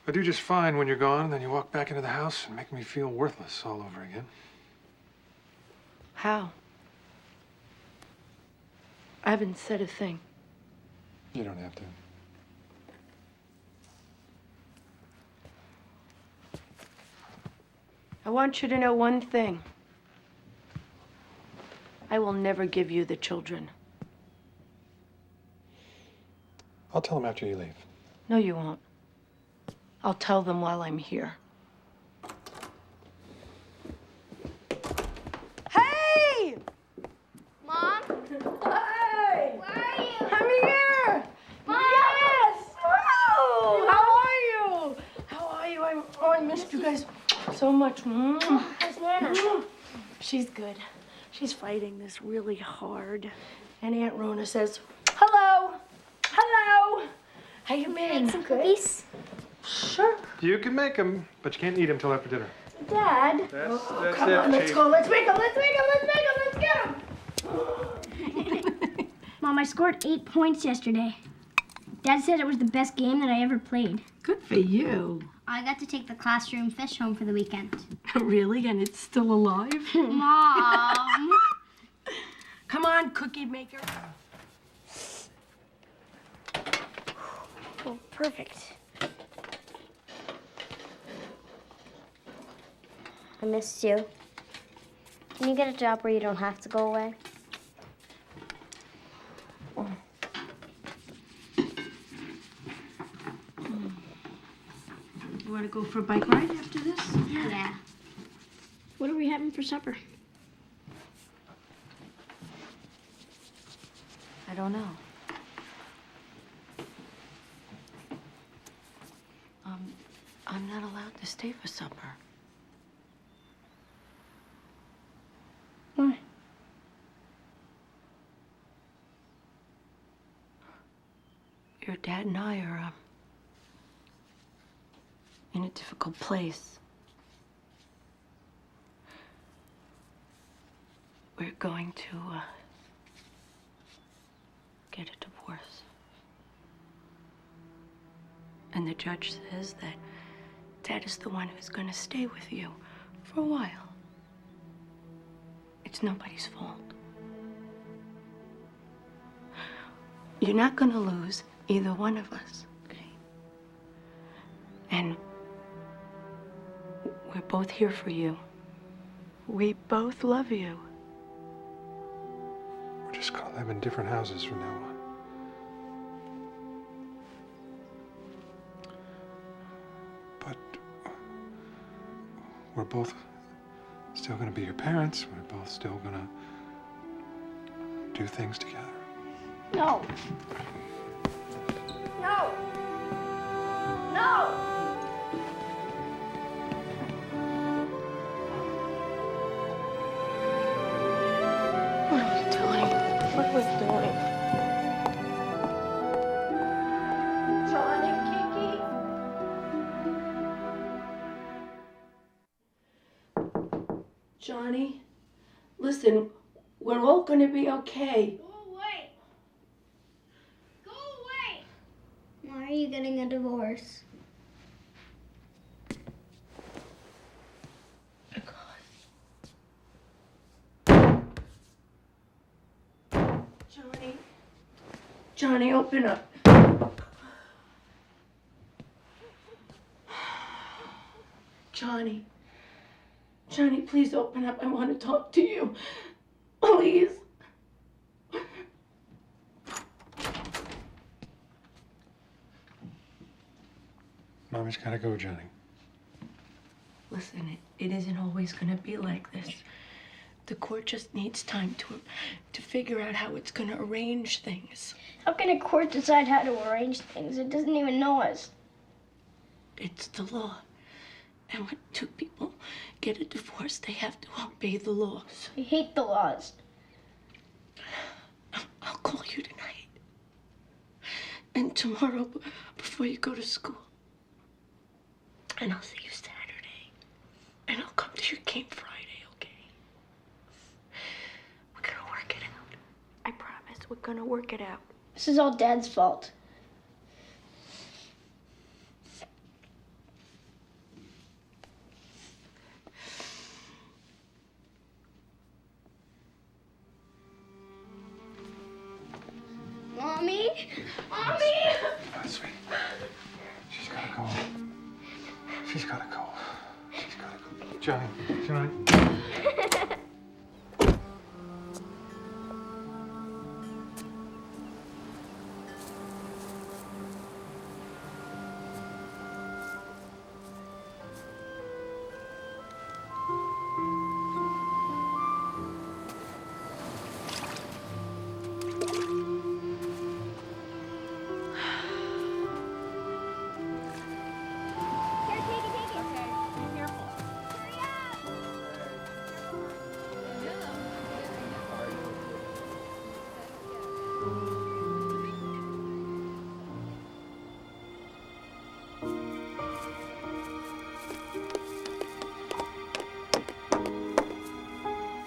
I do just fine when you're gone, and then you walk back into the house and make me feel worthless all over again. How? I haven't said a thing. You don't have to. I want you to know one thing. I will never give you the children. I'll tell them after you leave. No, you won't. I'll tell them while I'm here. Hey! Mom? Hey! Where are you? I'm here! Mom! Yes! Wow! How are you? How are you? I missed you guys so much. How's Nana? She's good. She's fighting this really hard. And Aunt Rona says, hello. Hello. How you been? Make some cookies? Sure. You can make them, but you can't eat them till after dinner. Dad. That's Come it, on, let's Chief. go. Let's make them. Let's make them. Let's make them. Let's get them. Mom, I scored 8 points yesterday. Dad said it was the best game that I ever played. Good for you. I got to take the classroom fish home for the weekend. Really? And it's still alive? Mom! Come on, cookie maker. Oh, perfect. I missed you. Can you get a job where you don't have to go away? You want to go for a bike ride after this? Yeah. What are we having for supper? I don't know. I'm not allowed to stay for supper. Why? Your dad and I are in a difficult place. We're going to get a divorce. And the judge says that Dad is the one who's going to stay with you for a while. It's nobody's fault. You're not going to lose either one of us, okay? And we're both here for you. We both love you. We're just gonna live in different houses from now on. But we're both still gonna be your parents. We're both still gonna do things together. No. No. No. What are we doing? What are we doing? Johnny, Kiki? Johnny, listen, we're all gonna be okay. Go away. Go away. Why are you getting a divorce? Johnny, open up. Johnny, please open up. I want to talk to you. Please. Mommy's gotta go, Johnny. Listen, it isn't always gonna be like this. The court just needs time to figure out how it's gonna arrange things. How can a court decide how to arrange things? It doesn't even know us. It's the law. And when two people get a divorce, they have to obey the laws. I hate the laws. I'll call you tonight. And tomorrow before you go to school. And I'll see you Saturday. And I'll come to your game Friday, okay? We're gonna work it out. I promise, we're gonna work it out. This is all Dad's fault. Mommy? Mommy! Oh, sweet. She's gotta go. She's gotta go. She's gotta go. Johnny. Johnny.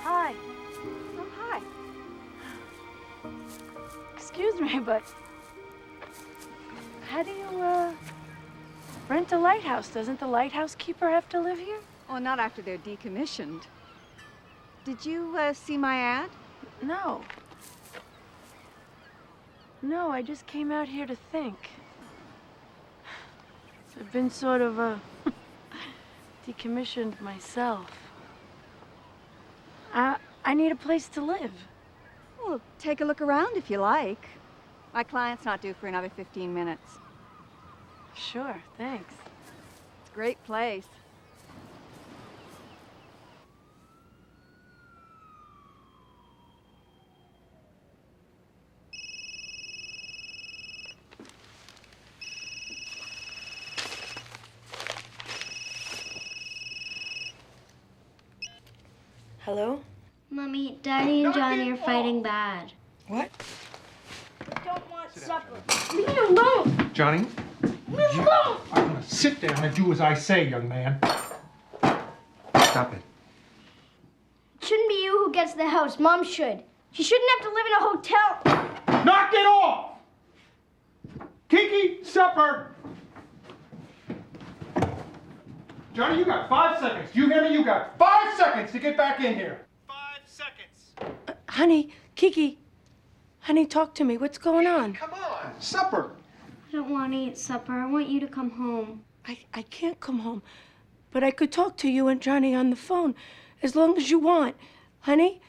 Hi. Oh, hi. Excuse me, but how do you, rent a lighthouse? Doesn't the lighthouse keeper have to live here? Well, not after they're decommissioned. Did you see my ad? No. No, I just came out here to think. I've been sort of, decommissioned myself. I need a place to live. Well, take a look around if you like. My client's not due for another 15 minutes. Sure, thanks. It's a great place. Hello? Mommy, Daddy and Johnny are fighting bad. What? I don't want supper. Leave me alone! Johnny? Leave me alone! I'm gonna sit down and do as I say, young man. Stop it. It shouldn't be you who gets the house. Mom should. She shouldn't have to live in a hotel. Knock it off! Kiki, supper! Johnny, you got 5 seconds. Do you hear me? You got 5 seconds to get back in here. 5 seconds. Honey, Kiki. Honey, talk to me. What's going on? Come on, supper. I don't want to eat supper. I want you to come home. I can't come home. But I could talk to you and Johnny on the phone as long as you want. Honey,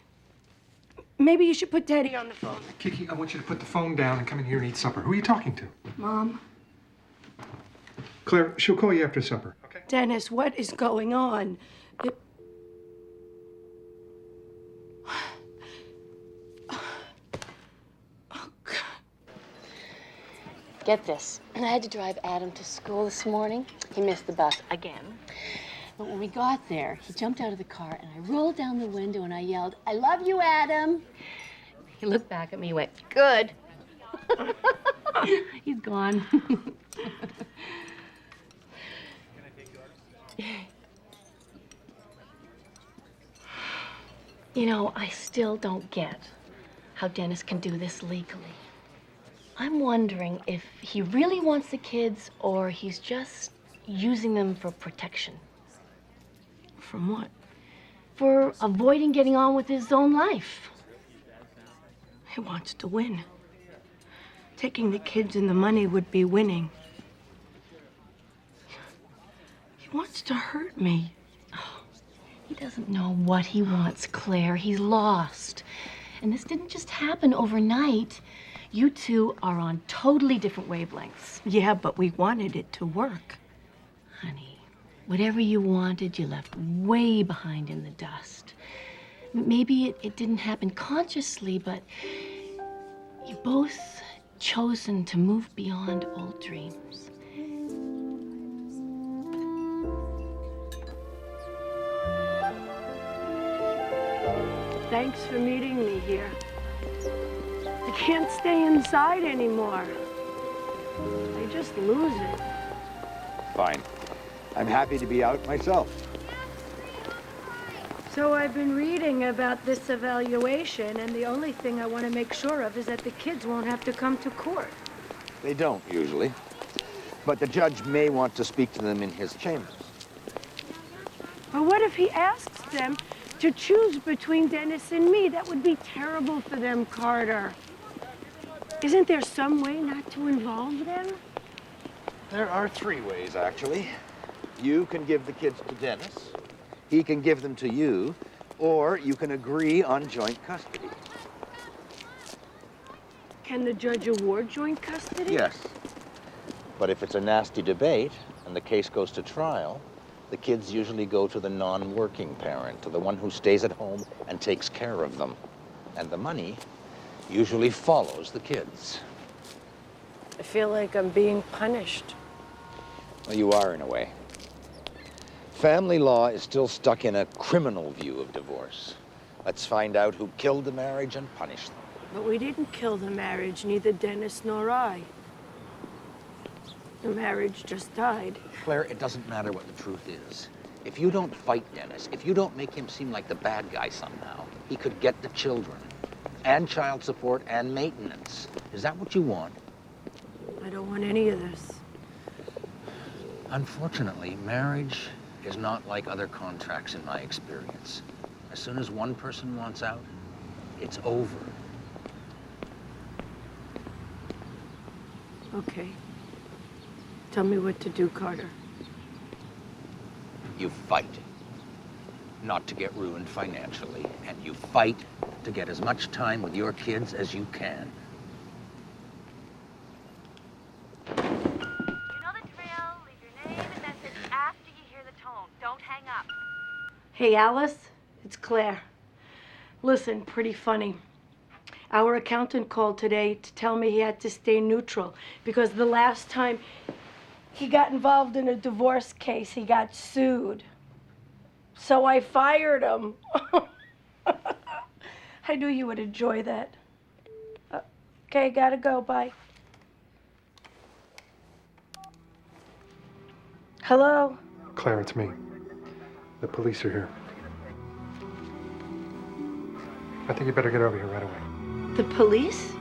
maybe you should put Daddy on the phone. Kiki, I want you to put the phone down and come in here and eat supper. Who are you talking to? Mom. Claire, she'll call you after supper. Okay. Dennis, what is going on? Get this. I had to drive Adam to school this morning. He missed the bus again. But when we got there, he jumped out of the car and I rolled down the window and I yelled, "I love you, Adam." He looked back at me and went, "Good." He's gone. You know, I still don't get how Dennis can do this legally. I'm wondering if he really wants the kids or he's just using them for protection. From what? For avoiding getting on with his own life. He wants to win. Taking the kids and the money would be winning. He wants to hurt me. He doesn't know what he wants, Claire. He's lost. And this didn't just happen overnight. You two are on totally different wavelengths. Yeah, but we wanted it to work. Honey, whatever you wanted, you left way behind in the dust. Maybe it didn't happen consciously, but you both chosen to move beyond old dreams. Thanks for meeting me here. I can't stay inside anymore. I just lose it. Fine. I'm happy to be out myself. So I've been reading about this evaluation, and the only thing I want to make sure of is that the kids won't have to come to court. They don't usually, but the judge may want to speak to them in his chambers. But what if he asks them to choose between Dennis and me? That would be terrible for them, Carter. Isn't there some way not to involve them? There are 3 ways, actually. You can give the kids to Dennis, he can give them to you, or you can agree on joint custody. Can the judge award joint custody? Yes. But if it's a nasty debate and the case goes to trial, the kids usually go to the non-working parent, to the one who stays at home and takes care of them. And the money usually follows the kids. I feel like I'm being punished. Well, you are in a way. Family law is still stuck in a criminal view of divorce. Let's find out who killed the marriage and punish them. But we didn't kill the marriage, neither Dennis nor I. The marriage just died. Claire, it doesn't matter what the truth is. If you don't fight Dennis, if you don't make him seem like the bad guy somehow, he could get the children, and child support, and maintenance. Is that what you want? I don't want any of this. Unfortunately, marriage is not like other contracts in my experience. As soon as one person wants out, it's over. Okay. Tell me what to do, Carter. You fight, not to get ruined financially, and you fight to get as much time with your kids as you can. You know the drill. Leave your name and message after you hear the tone. Don't hang up. Hey, Alice, it's Claire. Listen, pretty funny. Our accountant called today to tell me he had to stay neutral because the last time he got involved in a divorce case, he got sued. So I fired him. I knew you would enjoy that. Okay, gotta go, bye. Hello? Claire, it's me. The police are here. I think you better get over here right away. The police?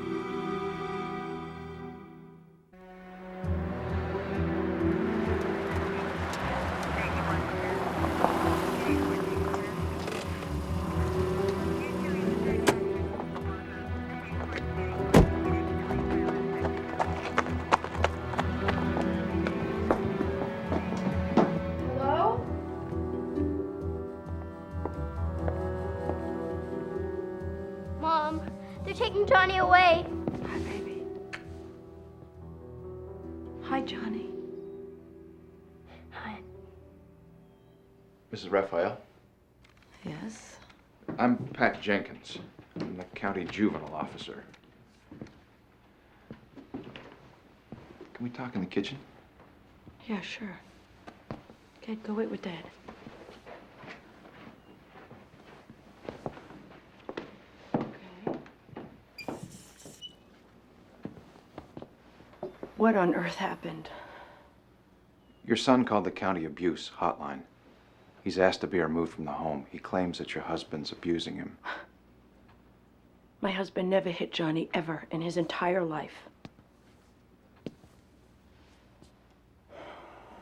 Hello? Mom, they're taking Johnny away. Hi, baby. Hi, Johnny. Hi. Mrs. Raphael? Yes? I'm Pat Jenkins. I'm the county juvenile officer. Can we talk in the kitchen? Yeah, sure. Okay, go wait with Dad. What on earth happened? Your son called the county abuse hotline. He's asked to be removed from the home. He claims that your husband's abusing him. My husband never hit Johnny ever in his entire life.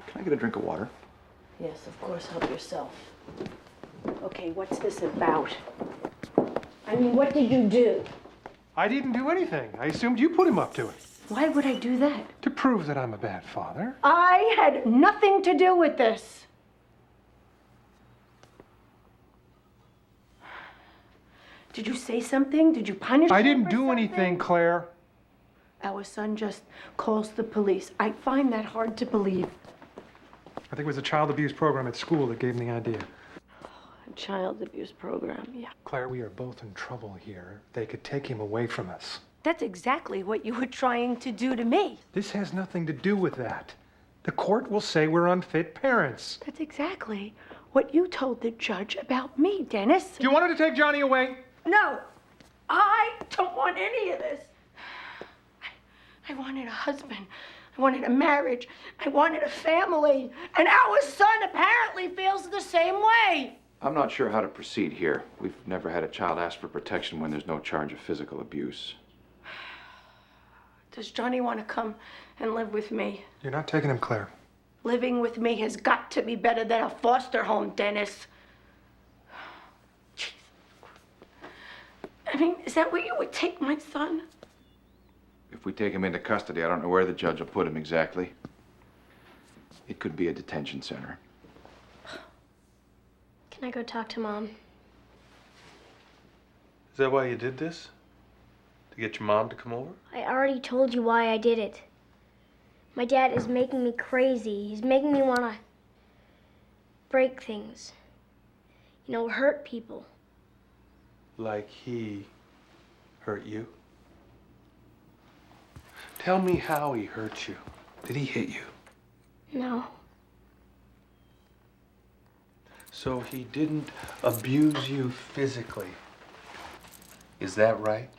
Can I get a drink of water? Yes, of course, help yourself. Okay, what's this about? I mean, what did you do? I didn't do anything. I assumed you put him up to it. Why would I do that? To prove that I'm a bad father. I had nothing to do with this. Did you say something? Did you punish him? I didn't or do something? anything, Claire. Our son just calls the police. I find that hard to believe. I think it was a child abuse program at school that gave me the idea. A child abuse program, yeah. Claire, we are both in trouble here. They could take him away from us. That's exactly what you were trying to do to me. This has nothing to do with that. The court will say we're unfit parents. That's exactly what you told the judge about me, Dennis. Do you want her to take Johnny away? No, I don't want any of this. I wanted a husband. I wanted a marriage. I wanted a family. And our son apparently feels the same way. I'm not sure how to proceed here. We've never had a child ask for protection when there's no charge of physical abuse. Does Johnny want to come and live with me? You're not taking him, Claire. Living with me has got to be better than a foster home, Dennis. Jeez. I mean, is that where you would take my son? If we take him into custody, I don't know where the judge will put him exactly. It could be a detention center. Can I go talk to Mom? Is that why you did this? To get your mom to come over? I already told you why I did it. My dad is making me crazy. He's making me want to break things. You know, hurt people. Like he hurt you? Tell me how he hurt you. Did he hit you? No. So he didn't abuse you physically. Is that right?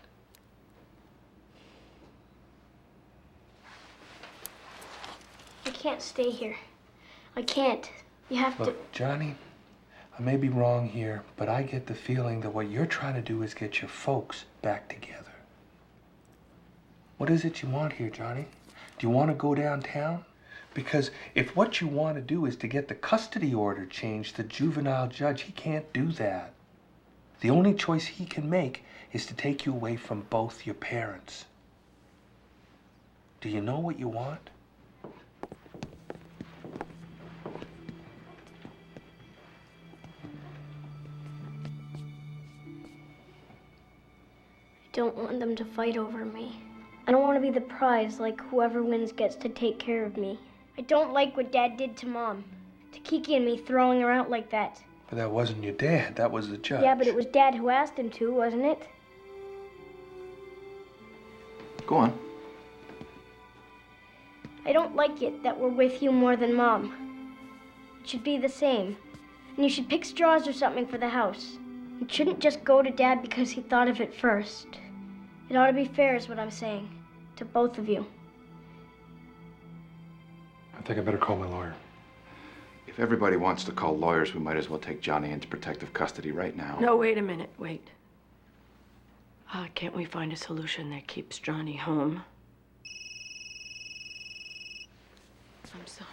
I can't stay here. I can't. You have to... Look, Johnny, I may be wrong here, but I get the feeling that what you're trying to do is get your folks back together. What is it you want here, Johnny? Do you want to go downtown? Because if what you want to do is to get the custody order changed, the juvenile judge, he can't do that. The only choice he can make is to take you away from both your parents. Do you know what you want? I don't want them to fight over me. I don't want to be the prize, like whoever wins gets to take care of me. I don't like what Dad did to Mom, to Kiki and me throwing her out like that. But that wasn't your dad, that was the judge. Yeah, but it was Dad who asked him to, wasn't it? Go on. I don't like it that we're with you more than Mom. It should be the same. And you should pick straws or something for the house. It shouldn't just go to Dad because he thought of it first. It ought to be fair is what I'm saying, to both of you. I think I better call my lawyer. If everybody wants to call lawyers, we might as well take Johnny into protective custody right now. No, wait a minute, wait. Can't we find a solution that keeps Johnny home? I'm sorry.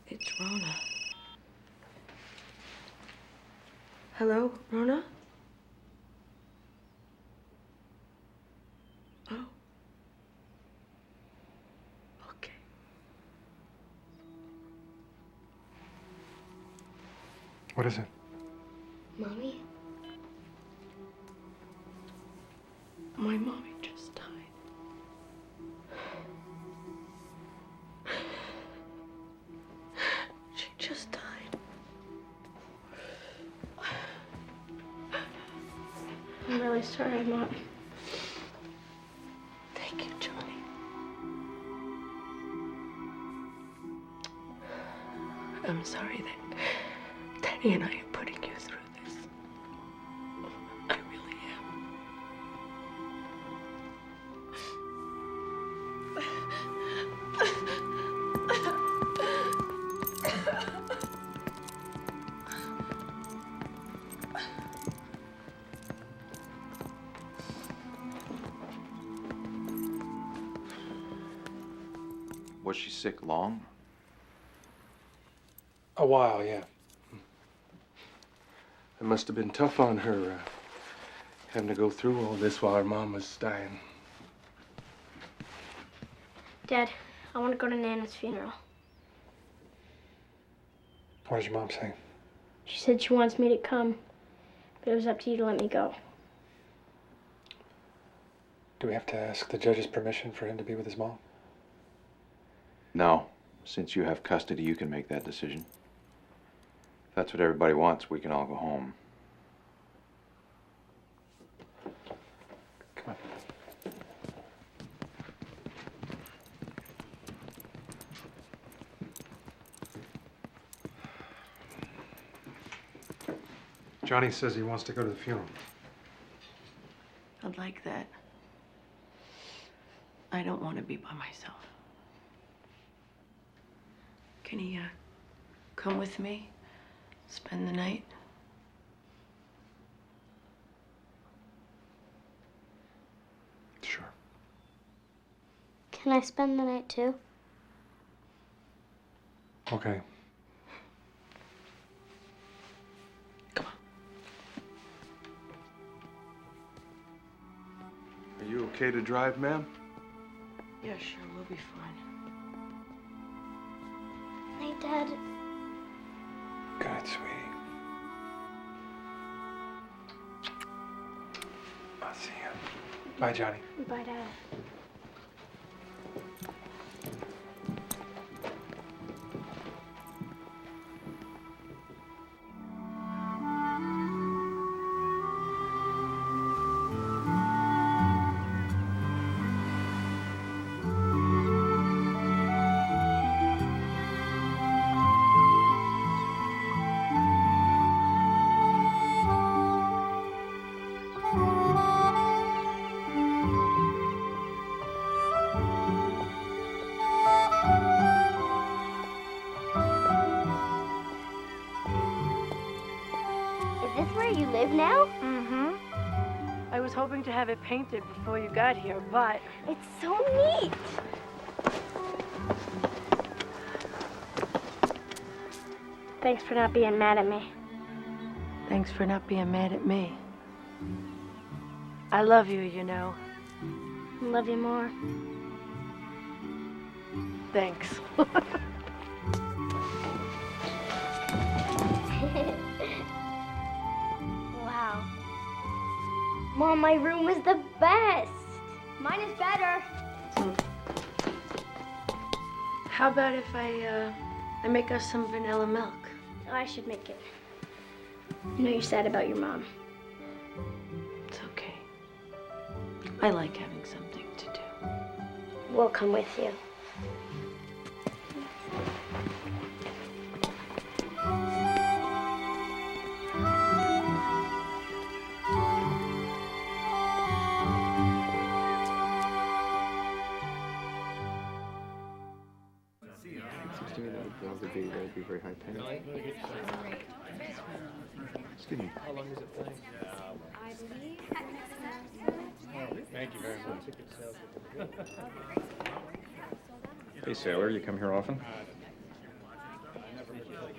It's Rona. Hello, Rona? Oh. Okay. What is it? Mommy? My mommy just died. She just died. I'm really sorry, Mom. Thank you, Johnny. I'm sorry that Danny and I are putting you through this. I really am. Was she sick long? A while, yeah. It must have been tough on her, having to go through all this while her mom was dying. Dad, I want to go to Nana's funeral. What does your mom say? She said she wants me to come. But it was up to you to let me go. Do we have to ask the judge's permission for him to be with his mom? No. Since you have custody, you can make that decision. If that's what everybody wants, we can all go home. Come on. Johnny says he wants to go to the funeral. I'd like that. I don't want to be by myself. Can he, come with me? Spend the night? Sure. Can I spend the night too? Okay. Are you okay to drive, ma'am? Yeah, sure, we'll be fine. Night, Dad. Good, sweetie. I'll see you. Bye, Johnny. Bye, Dad. Is this where you live now? Mm-hmm. I was hoping to have it painted before you got here, but... It's so neat. Thanks for not being mad at me. Thanks for not being mad at me. I love you, you know. I love you more. Thanks. Wow. Mom, my room was the best. Mine is better. How about if I make us some vanilla milk? I should make it. I know you're sad about your mom. It's okay. I like having something to do. We'll come with you. Be very high paying. Excuse me. How long does it play? I believe. Thank you very much. Hey, sailor, you come here often?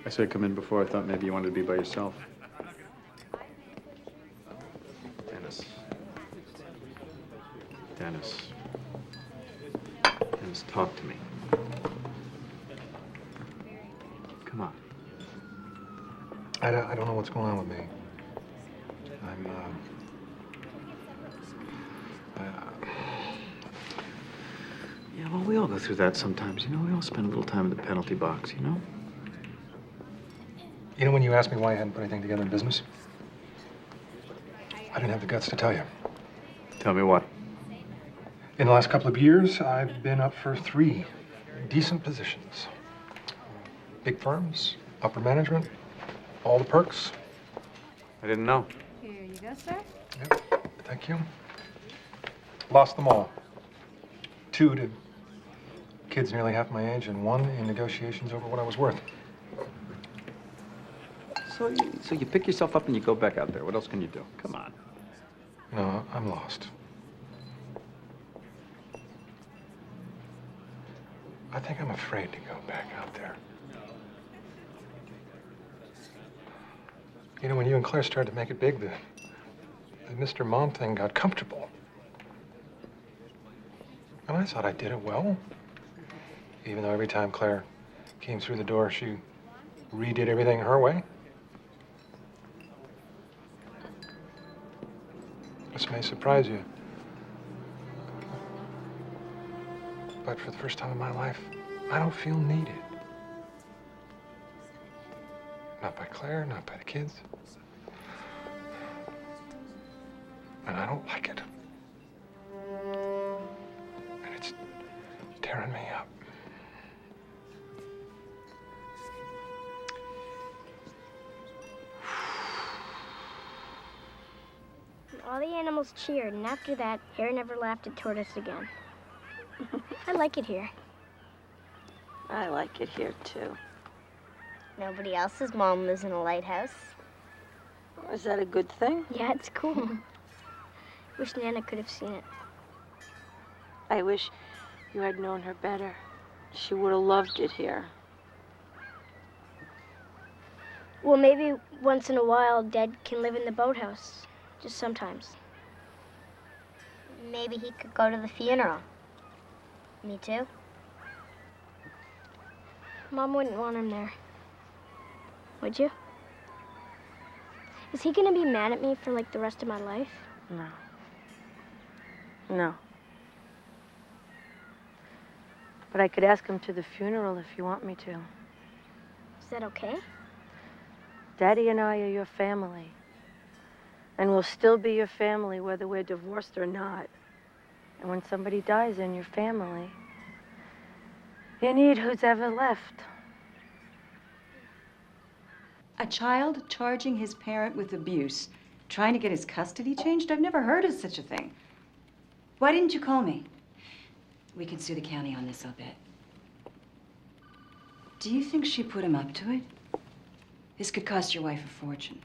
I said come in before. I thought maybe you wanted to be by yourself. Dennis. Dennis. Dennis, talk to me. Come on. I don't know what's going on with me. Yeah, well, we all go through that sometimes, you know? We all spend a little time in the penalty box, you know? You know when you asked me why I hadn't put anything together in business? I didn't have the guts to tell you. Tell me what? In the last couple of years, I've been up for 3 decent positions. Big firms, upper management, all the perks. I didn't know. Here you go, sir. Yep, thank you. Lost them all. 2 to kids nearly half my age, and 1 in negotiations over what I was worth. So you pick yourself up and you go back out there. What else can you do? Come on. No, I'm lost. I think I'm afraid to go back out there. You know, when you and Claire started to make it big, the Mr. Mom thing got comfortable. And I thought I did it well. Even though every time Claire came through the door, she redid everything her way. This may surprise you. But for the first time in my life, I don't feel needed. Not by Claire, not by the kids. And I don't like it. And it's tearing me up. All the animals cheered, and after that, Hare never laughed at Tortoise again. I like it here. I like it here, too. Nobody else's mom lives in a lighthouse. Is that a good thing? Yeah, it's cool. Wish Nana could have seen it. I wish you had known her better. She would have loved it here. Well, maybe once in a while, Dad can live in the boathouse. Just sometimes. Maybe he could go to the funeral. Me too. Mom wouldn't want him there. Would you? Is he gonna be mad at me for like the rest of my life? No. No. But I could ask him to the funeral if you want me to. Is that okay? Daddy and I are your family. And we'll still be your family whether we're divorced or not. And when somebody dies in your family, you need who's ever left. A child charging his parent with abuse, trying to get his custody changed? I've never heard of such a thing. Why didn't you call me? We can sue the county on this, I'll bet. Do you think she put him up to it? This could cost your wife a fortune.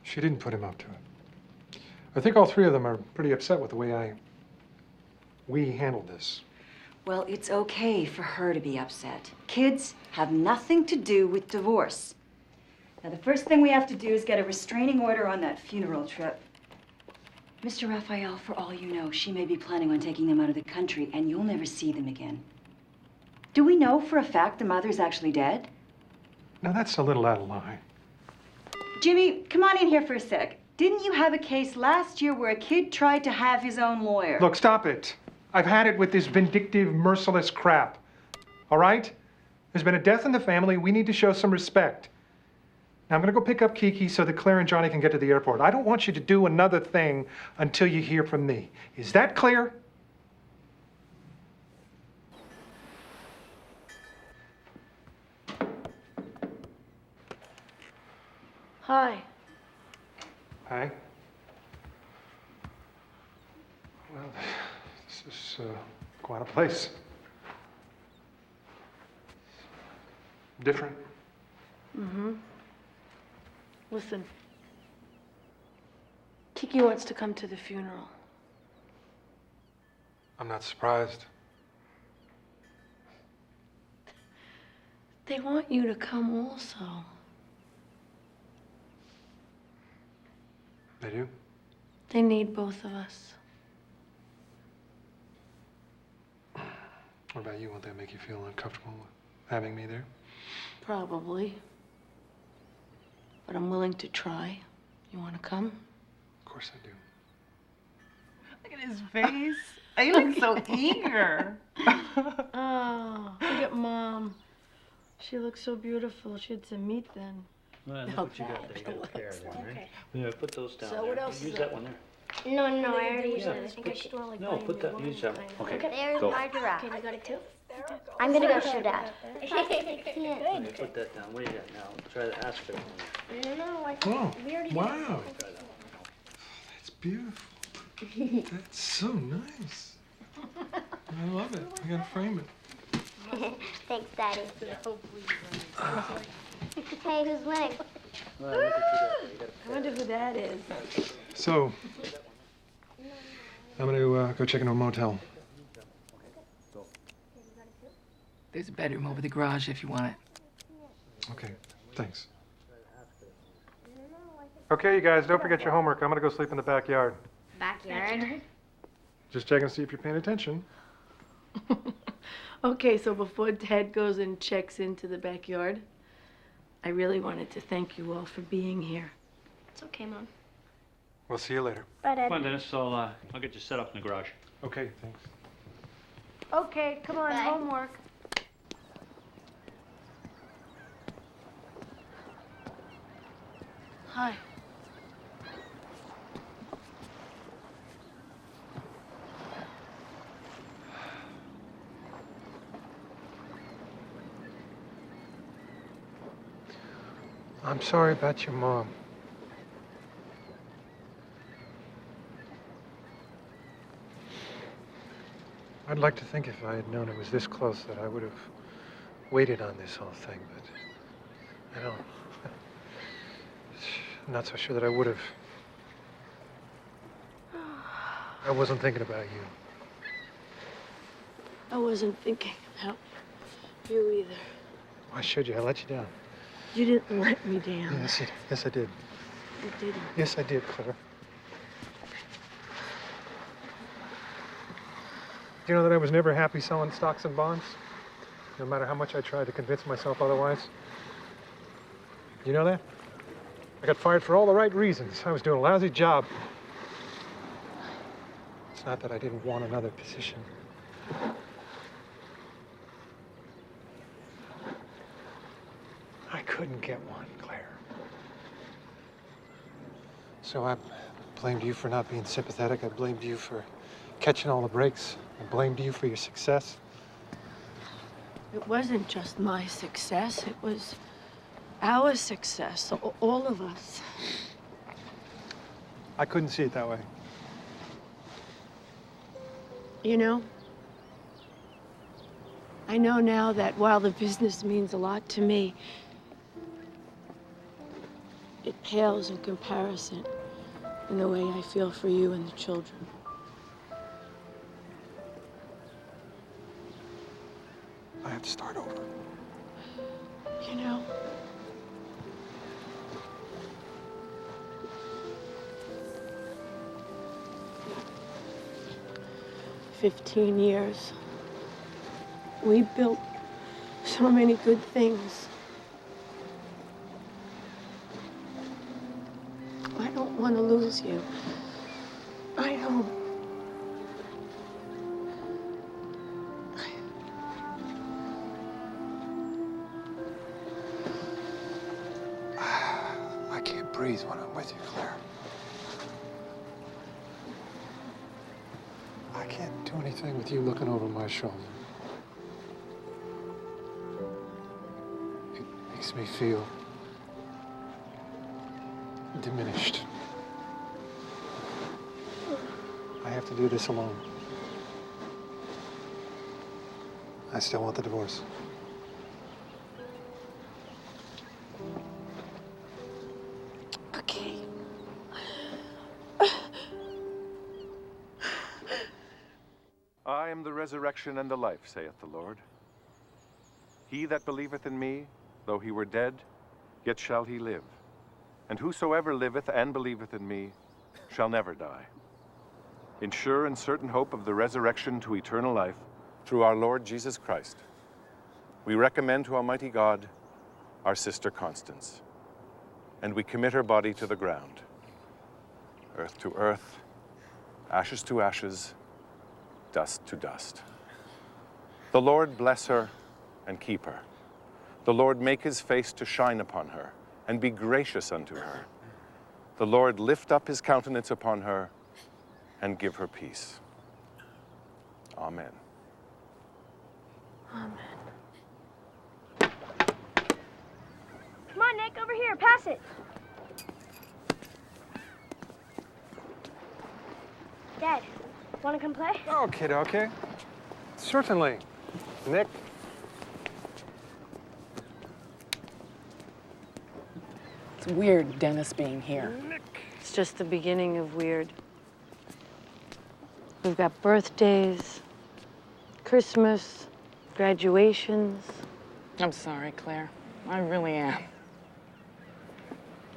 She didn't put him up to it. I think all three of them are pretty upset with the way we handled this. Well, it's okay for her to be upset. Kids have nothing to do with divorce. Now, the first thing we have to do is get a restraining order on that funeral trip. Mr. Raphael, for all you know, she may be planning on taking them out of the country, and you'll never see them again. Do we know for a fact the mother's actually dead? Now, that's a little out of line. Jimmy, come on in here for a sec. Didn't you have a case last year where a kid tried to have his own lawyer? Look, stop it. I've had it with this vindictive, merciless crap. All right? There's been a death in the family. We need to show some respect. Now, I'm going to go pick up Kiki so that Claire and Johnny can get to the airport. I don't want you to do another thing until you hear from me. Is that clear? Hi. Hi. Well, this is quite a place. Different. Mm-hmm. Listen. Kiki wants to come to the funeral. I'm not surprised. They want you to come also. They do? They need both of us. What about you? Won't that make you feel uncomfortable with having me there? Probably. But I'm willing to try. You want to come? Of course I do. Look at his face. He looks so eager. Oh, look at Mom. She looks so beautiful. She had some meat then. Well, that's what you got there. You got a pair of them, right? Yeah, put those down So there. what else Use is that up? one there. No, I already used Yeah, it. I think I put- should. No, put that, use that one. Okay, There's go. my giraffe. Okay, you got it too? I'm gonna go show Dad. Okay, put that down. What do you got now? Try to ask for it. No, I Oh, we already wow. That's beautiful. That's so nice. I love it. I gotta frame it. Thanks, Daddy. Hey, who's winning? Well, look at you got I wonder who that is. So, I'm gonna go check into a motel. There's a bedroom over the garage if you want it. Okay, thanks. Okay, you guys, don't forget your homework. I'm gonna go sleep in the backyard. Backyard? Just checking to see if you're paying attention. Okay, so before Dad goes and checks into the backyard, I really wanted to thank you all for being here. It's okay, Mom. We'll see you later. Bye, Dad. Come on, Dennis. I'll get you set up in the garage. Okay, thanks. Okay, come on, Bye. homework. Hi. I'm sorry about your mom. I'd like to think if I had known it was this close that I would have waited on this whole thing, but I don't. I'm not so sure that I would have. I wasn't thinking about you. I wasn't thinking about you either. Why should you? I let you down. You didn't let me down. Yes, I did. You didn't. Yes, I did, Claire. Do you know that I was never happy selling stocks and bonds? No matter how much I tried to convince myself otherwise. You know that? I got fired for all the right reasons. I was doing a lousy job. It's not that I didn't want another position. I couldn't get one, Claire. So I blamed you for not being sympathetic. I blamed you for catching all the breaks. I blamed you for your success. It wasn't just my success. It was our success, all of us. I couldn't see it that way. You know, I know now that while the business means a lot to me, it pales in comparison in the way I feel for you and the children. I have to start over. You know, "15 years. We built so many good things. I don't want to lose you. I don't. I can't breathe when I'm with you, Claire. I can't do anything with you looking over my shoulder. It makes me feel diminished. I have to do this alone. I still want the divorce. Okay. I am the resurrection and the life, saith the Lord. He that believeth in me, though he were dead, yet shall he live. And whosoever liveth and believeth in me shall never die. In sure and certain hope of the resurrection to eternal life, through our Lord Jesus Christ, we recommend to Almighty God our sister Constance, and we commit her body to the ground, earth to earth, ashes to ashes, dust to dust. The Lord bless her and keep her. The Lord make his face to shine upon her and be gracious unto her. The Lord lift up his countenance upon her and give her peace. Amen. Amen. Come on, Nick, over here. Pass it. Dad, want to come play? Oh, kid, okay. Certainly. Nick? It's weird, Dennis being here. It's just the beginning of weird. We've got birthdays, Christmas, graduations. I'm sorry, Claire. I really am.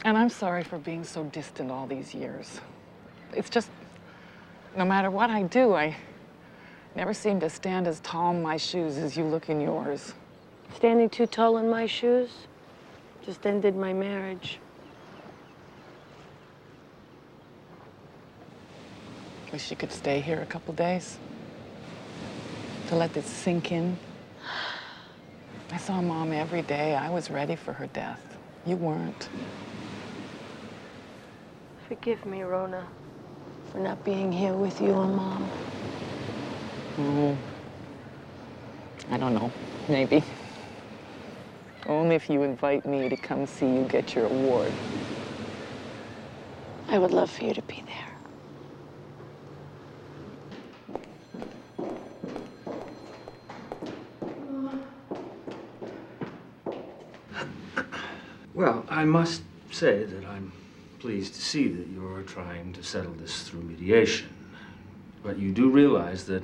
And I'm sorry for being so distant all these years. It's just, no matter what I do, I never seem to stand as tall in my shoes as you look in yours. Standing too tall in my shoes just ended my marriage. Wish you could stay here a couple days to let this sink in. I saw Mom every day. I was ready for her death. You weren't. Forgive me, Rona, for not being here with you and Mom. I don't know. Maybe. Only if you invite me to come see you get your award. I would love for you to be there. Well, I must say that I'm pleased to see that you're trying to settle this through mediation. But you do realize that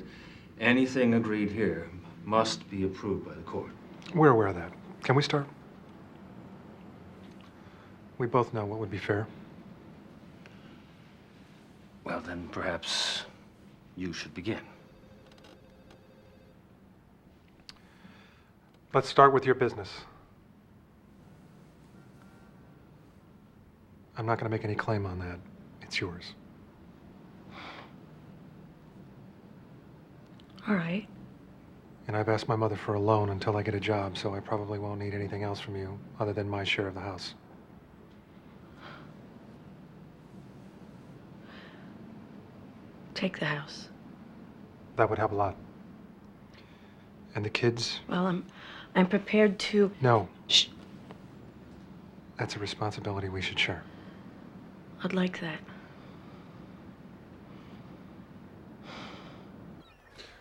anything agreed here must be approved by the court. We're aware of that. Can we start? We both know what would be fair. Well, then perhaps you should begin. Let's start with your business. I'm not going to make any claim on that. It's yours. All right. And I've asked my mother for a loan until I get a job, so I probably won't need anything else from you other than my share of the house. Take the house. That would help a lot. And the kids? Well, I'm prepared to... No. Shh. That's a responsibility we should share. I'd like that.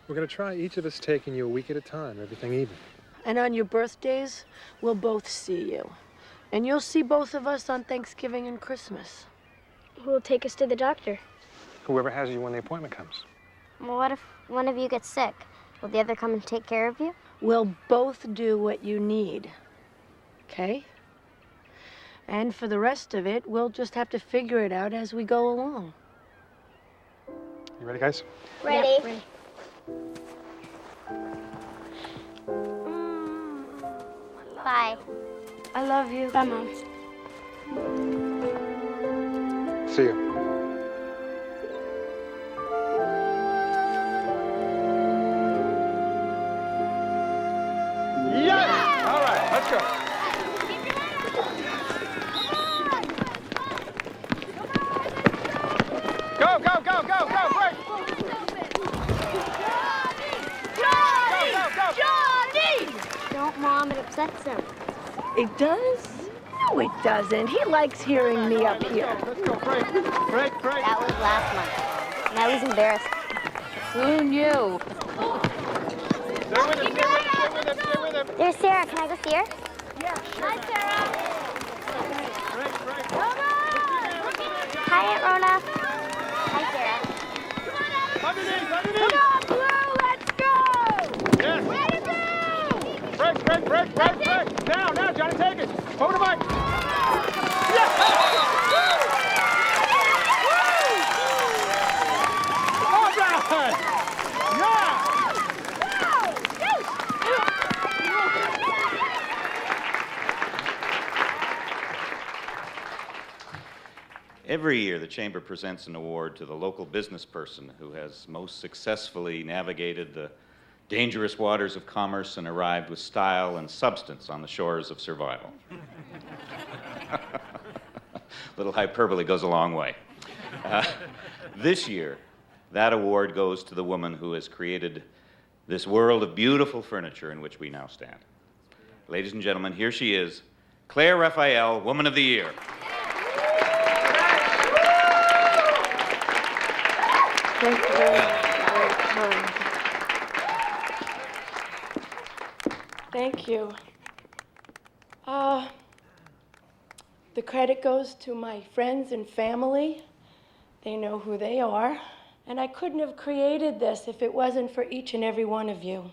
We're going to try each of us taking you a week at a time, everything even. And on your birthdays, we'll both see you. And you'll see both of us on Thanksgiving and Christmas. Who will take us to the doctor? Whoever has you when the appointment comes. Well, what if one of you gets sick? Will the other come and take care of you? We'll both do what you need, okay? And for the rest of it, we'll just have to figure it out as we go along. You ready, guys? Ready. Yeah, ready. Bye. I love you. Bye, Mom. See you. Yes! All right, let's go. Go, go, go, go, go, break! Johnny! Don't, Mom. It upsets him. It does? No, it doesn't. He likes hearing me up here. Let's go, break, break, break. That was last month. And I was embarrassed. Who knew? Stay with him, stay with him, stay with him, stay with him. There's Sarah. Can I go see her? Yeah, hi, Sarah. Break, break. Hi, Aunt Rona. Hi, Sarah. Underneath, underneath. Come on, Blue, let's go! Yes. Way to go! Break, break, break, break, break. Now, now, Johnny, take it. Over the mic. Yes! All right. Yeah! Every year, the Chamber presents an award to the local business person who has most successfully navigated the dangerous waters of commerce and arrived with style and substance on the shores of survival. Little hyperbole goes a long way. This year, that award goes to the woman who has created this world of beautiful furniture in which we now stand. Ladies and gentlemen, here she is, Claire Raphael, Woman of the Year. Thank you very much. Thank you. The credit goes to my friends and family. They know who they are. And I couldn't have created this if it wasn't for each and every one of you.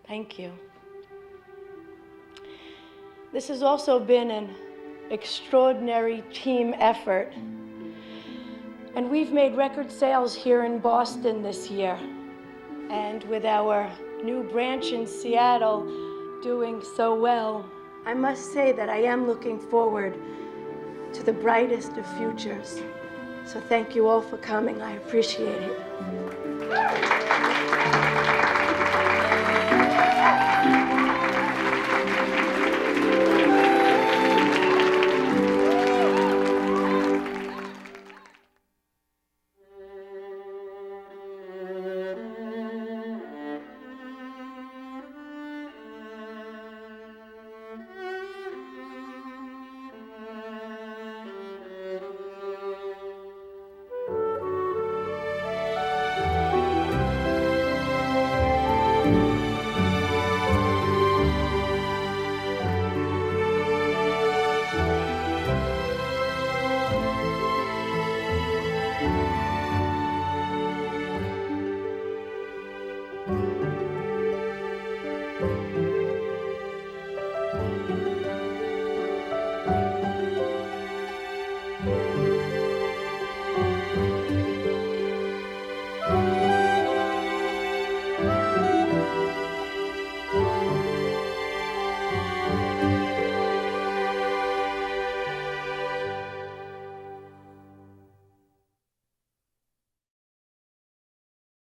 Thank you. This has also been an extraordinary team effort. And we've made record sales here in Boston this year. And with our new branch in Seattle doing so well, I must say that I am looking forward to the brightest of futures. So thank you all for coming. I appreciate it.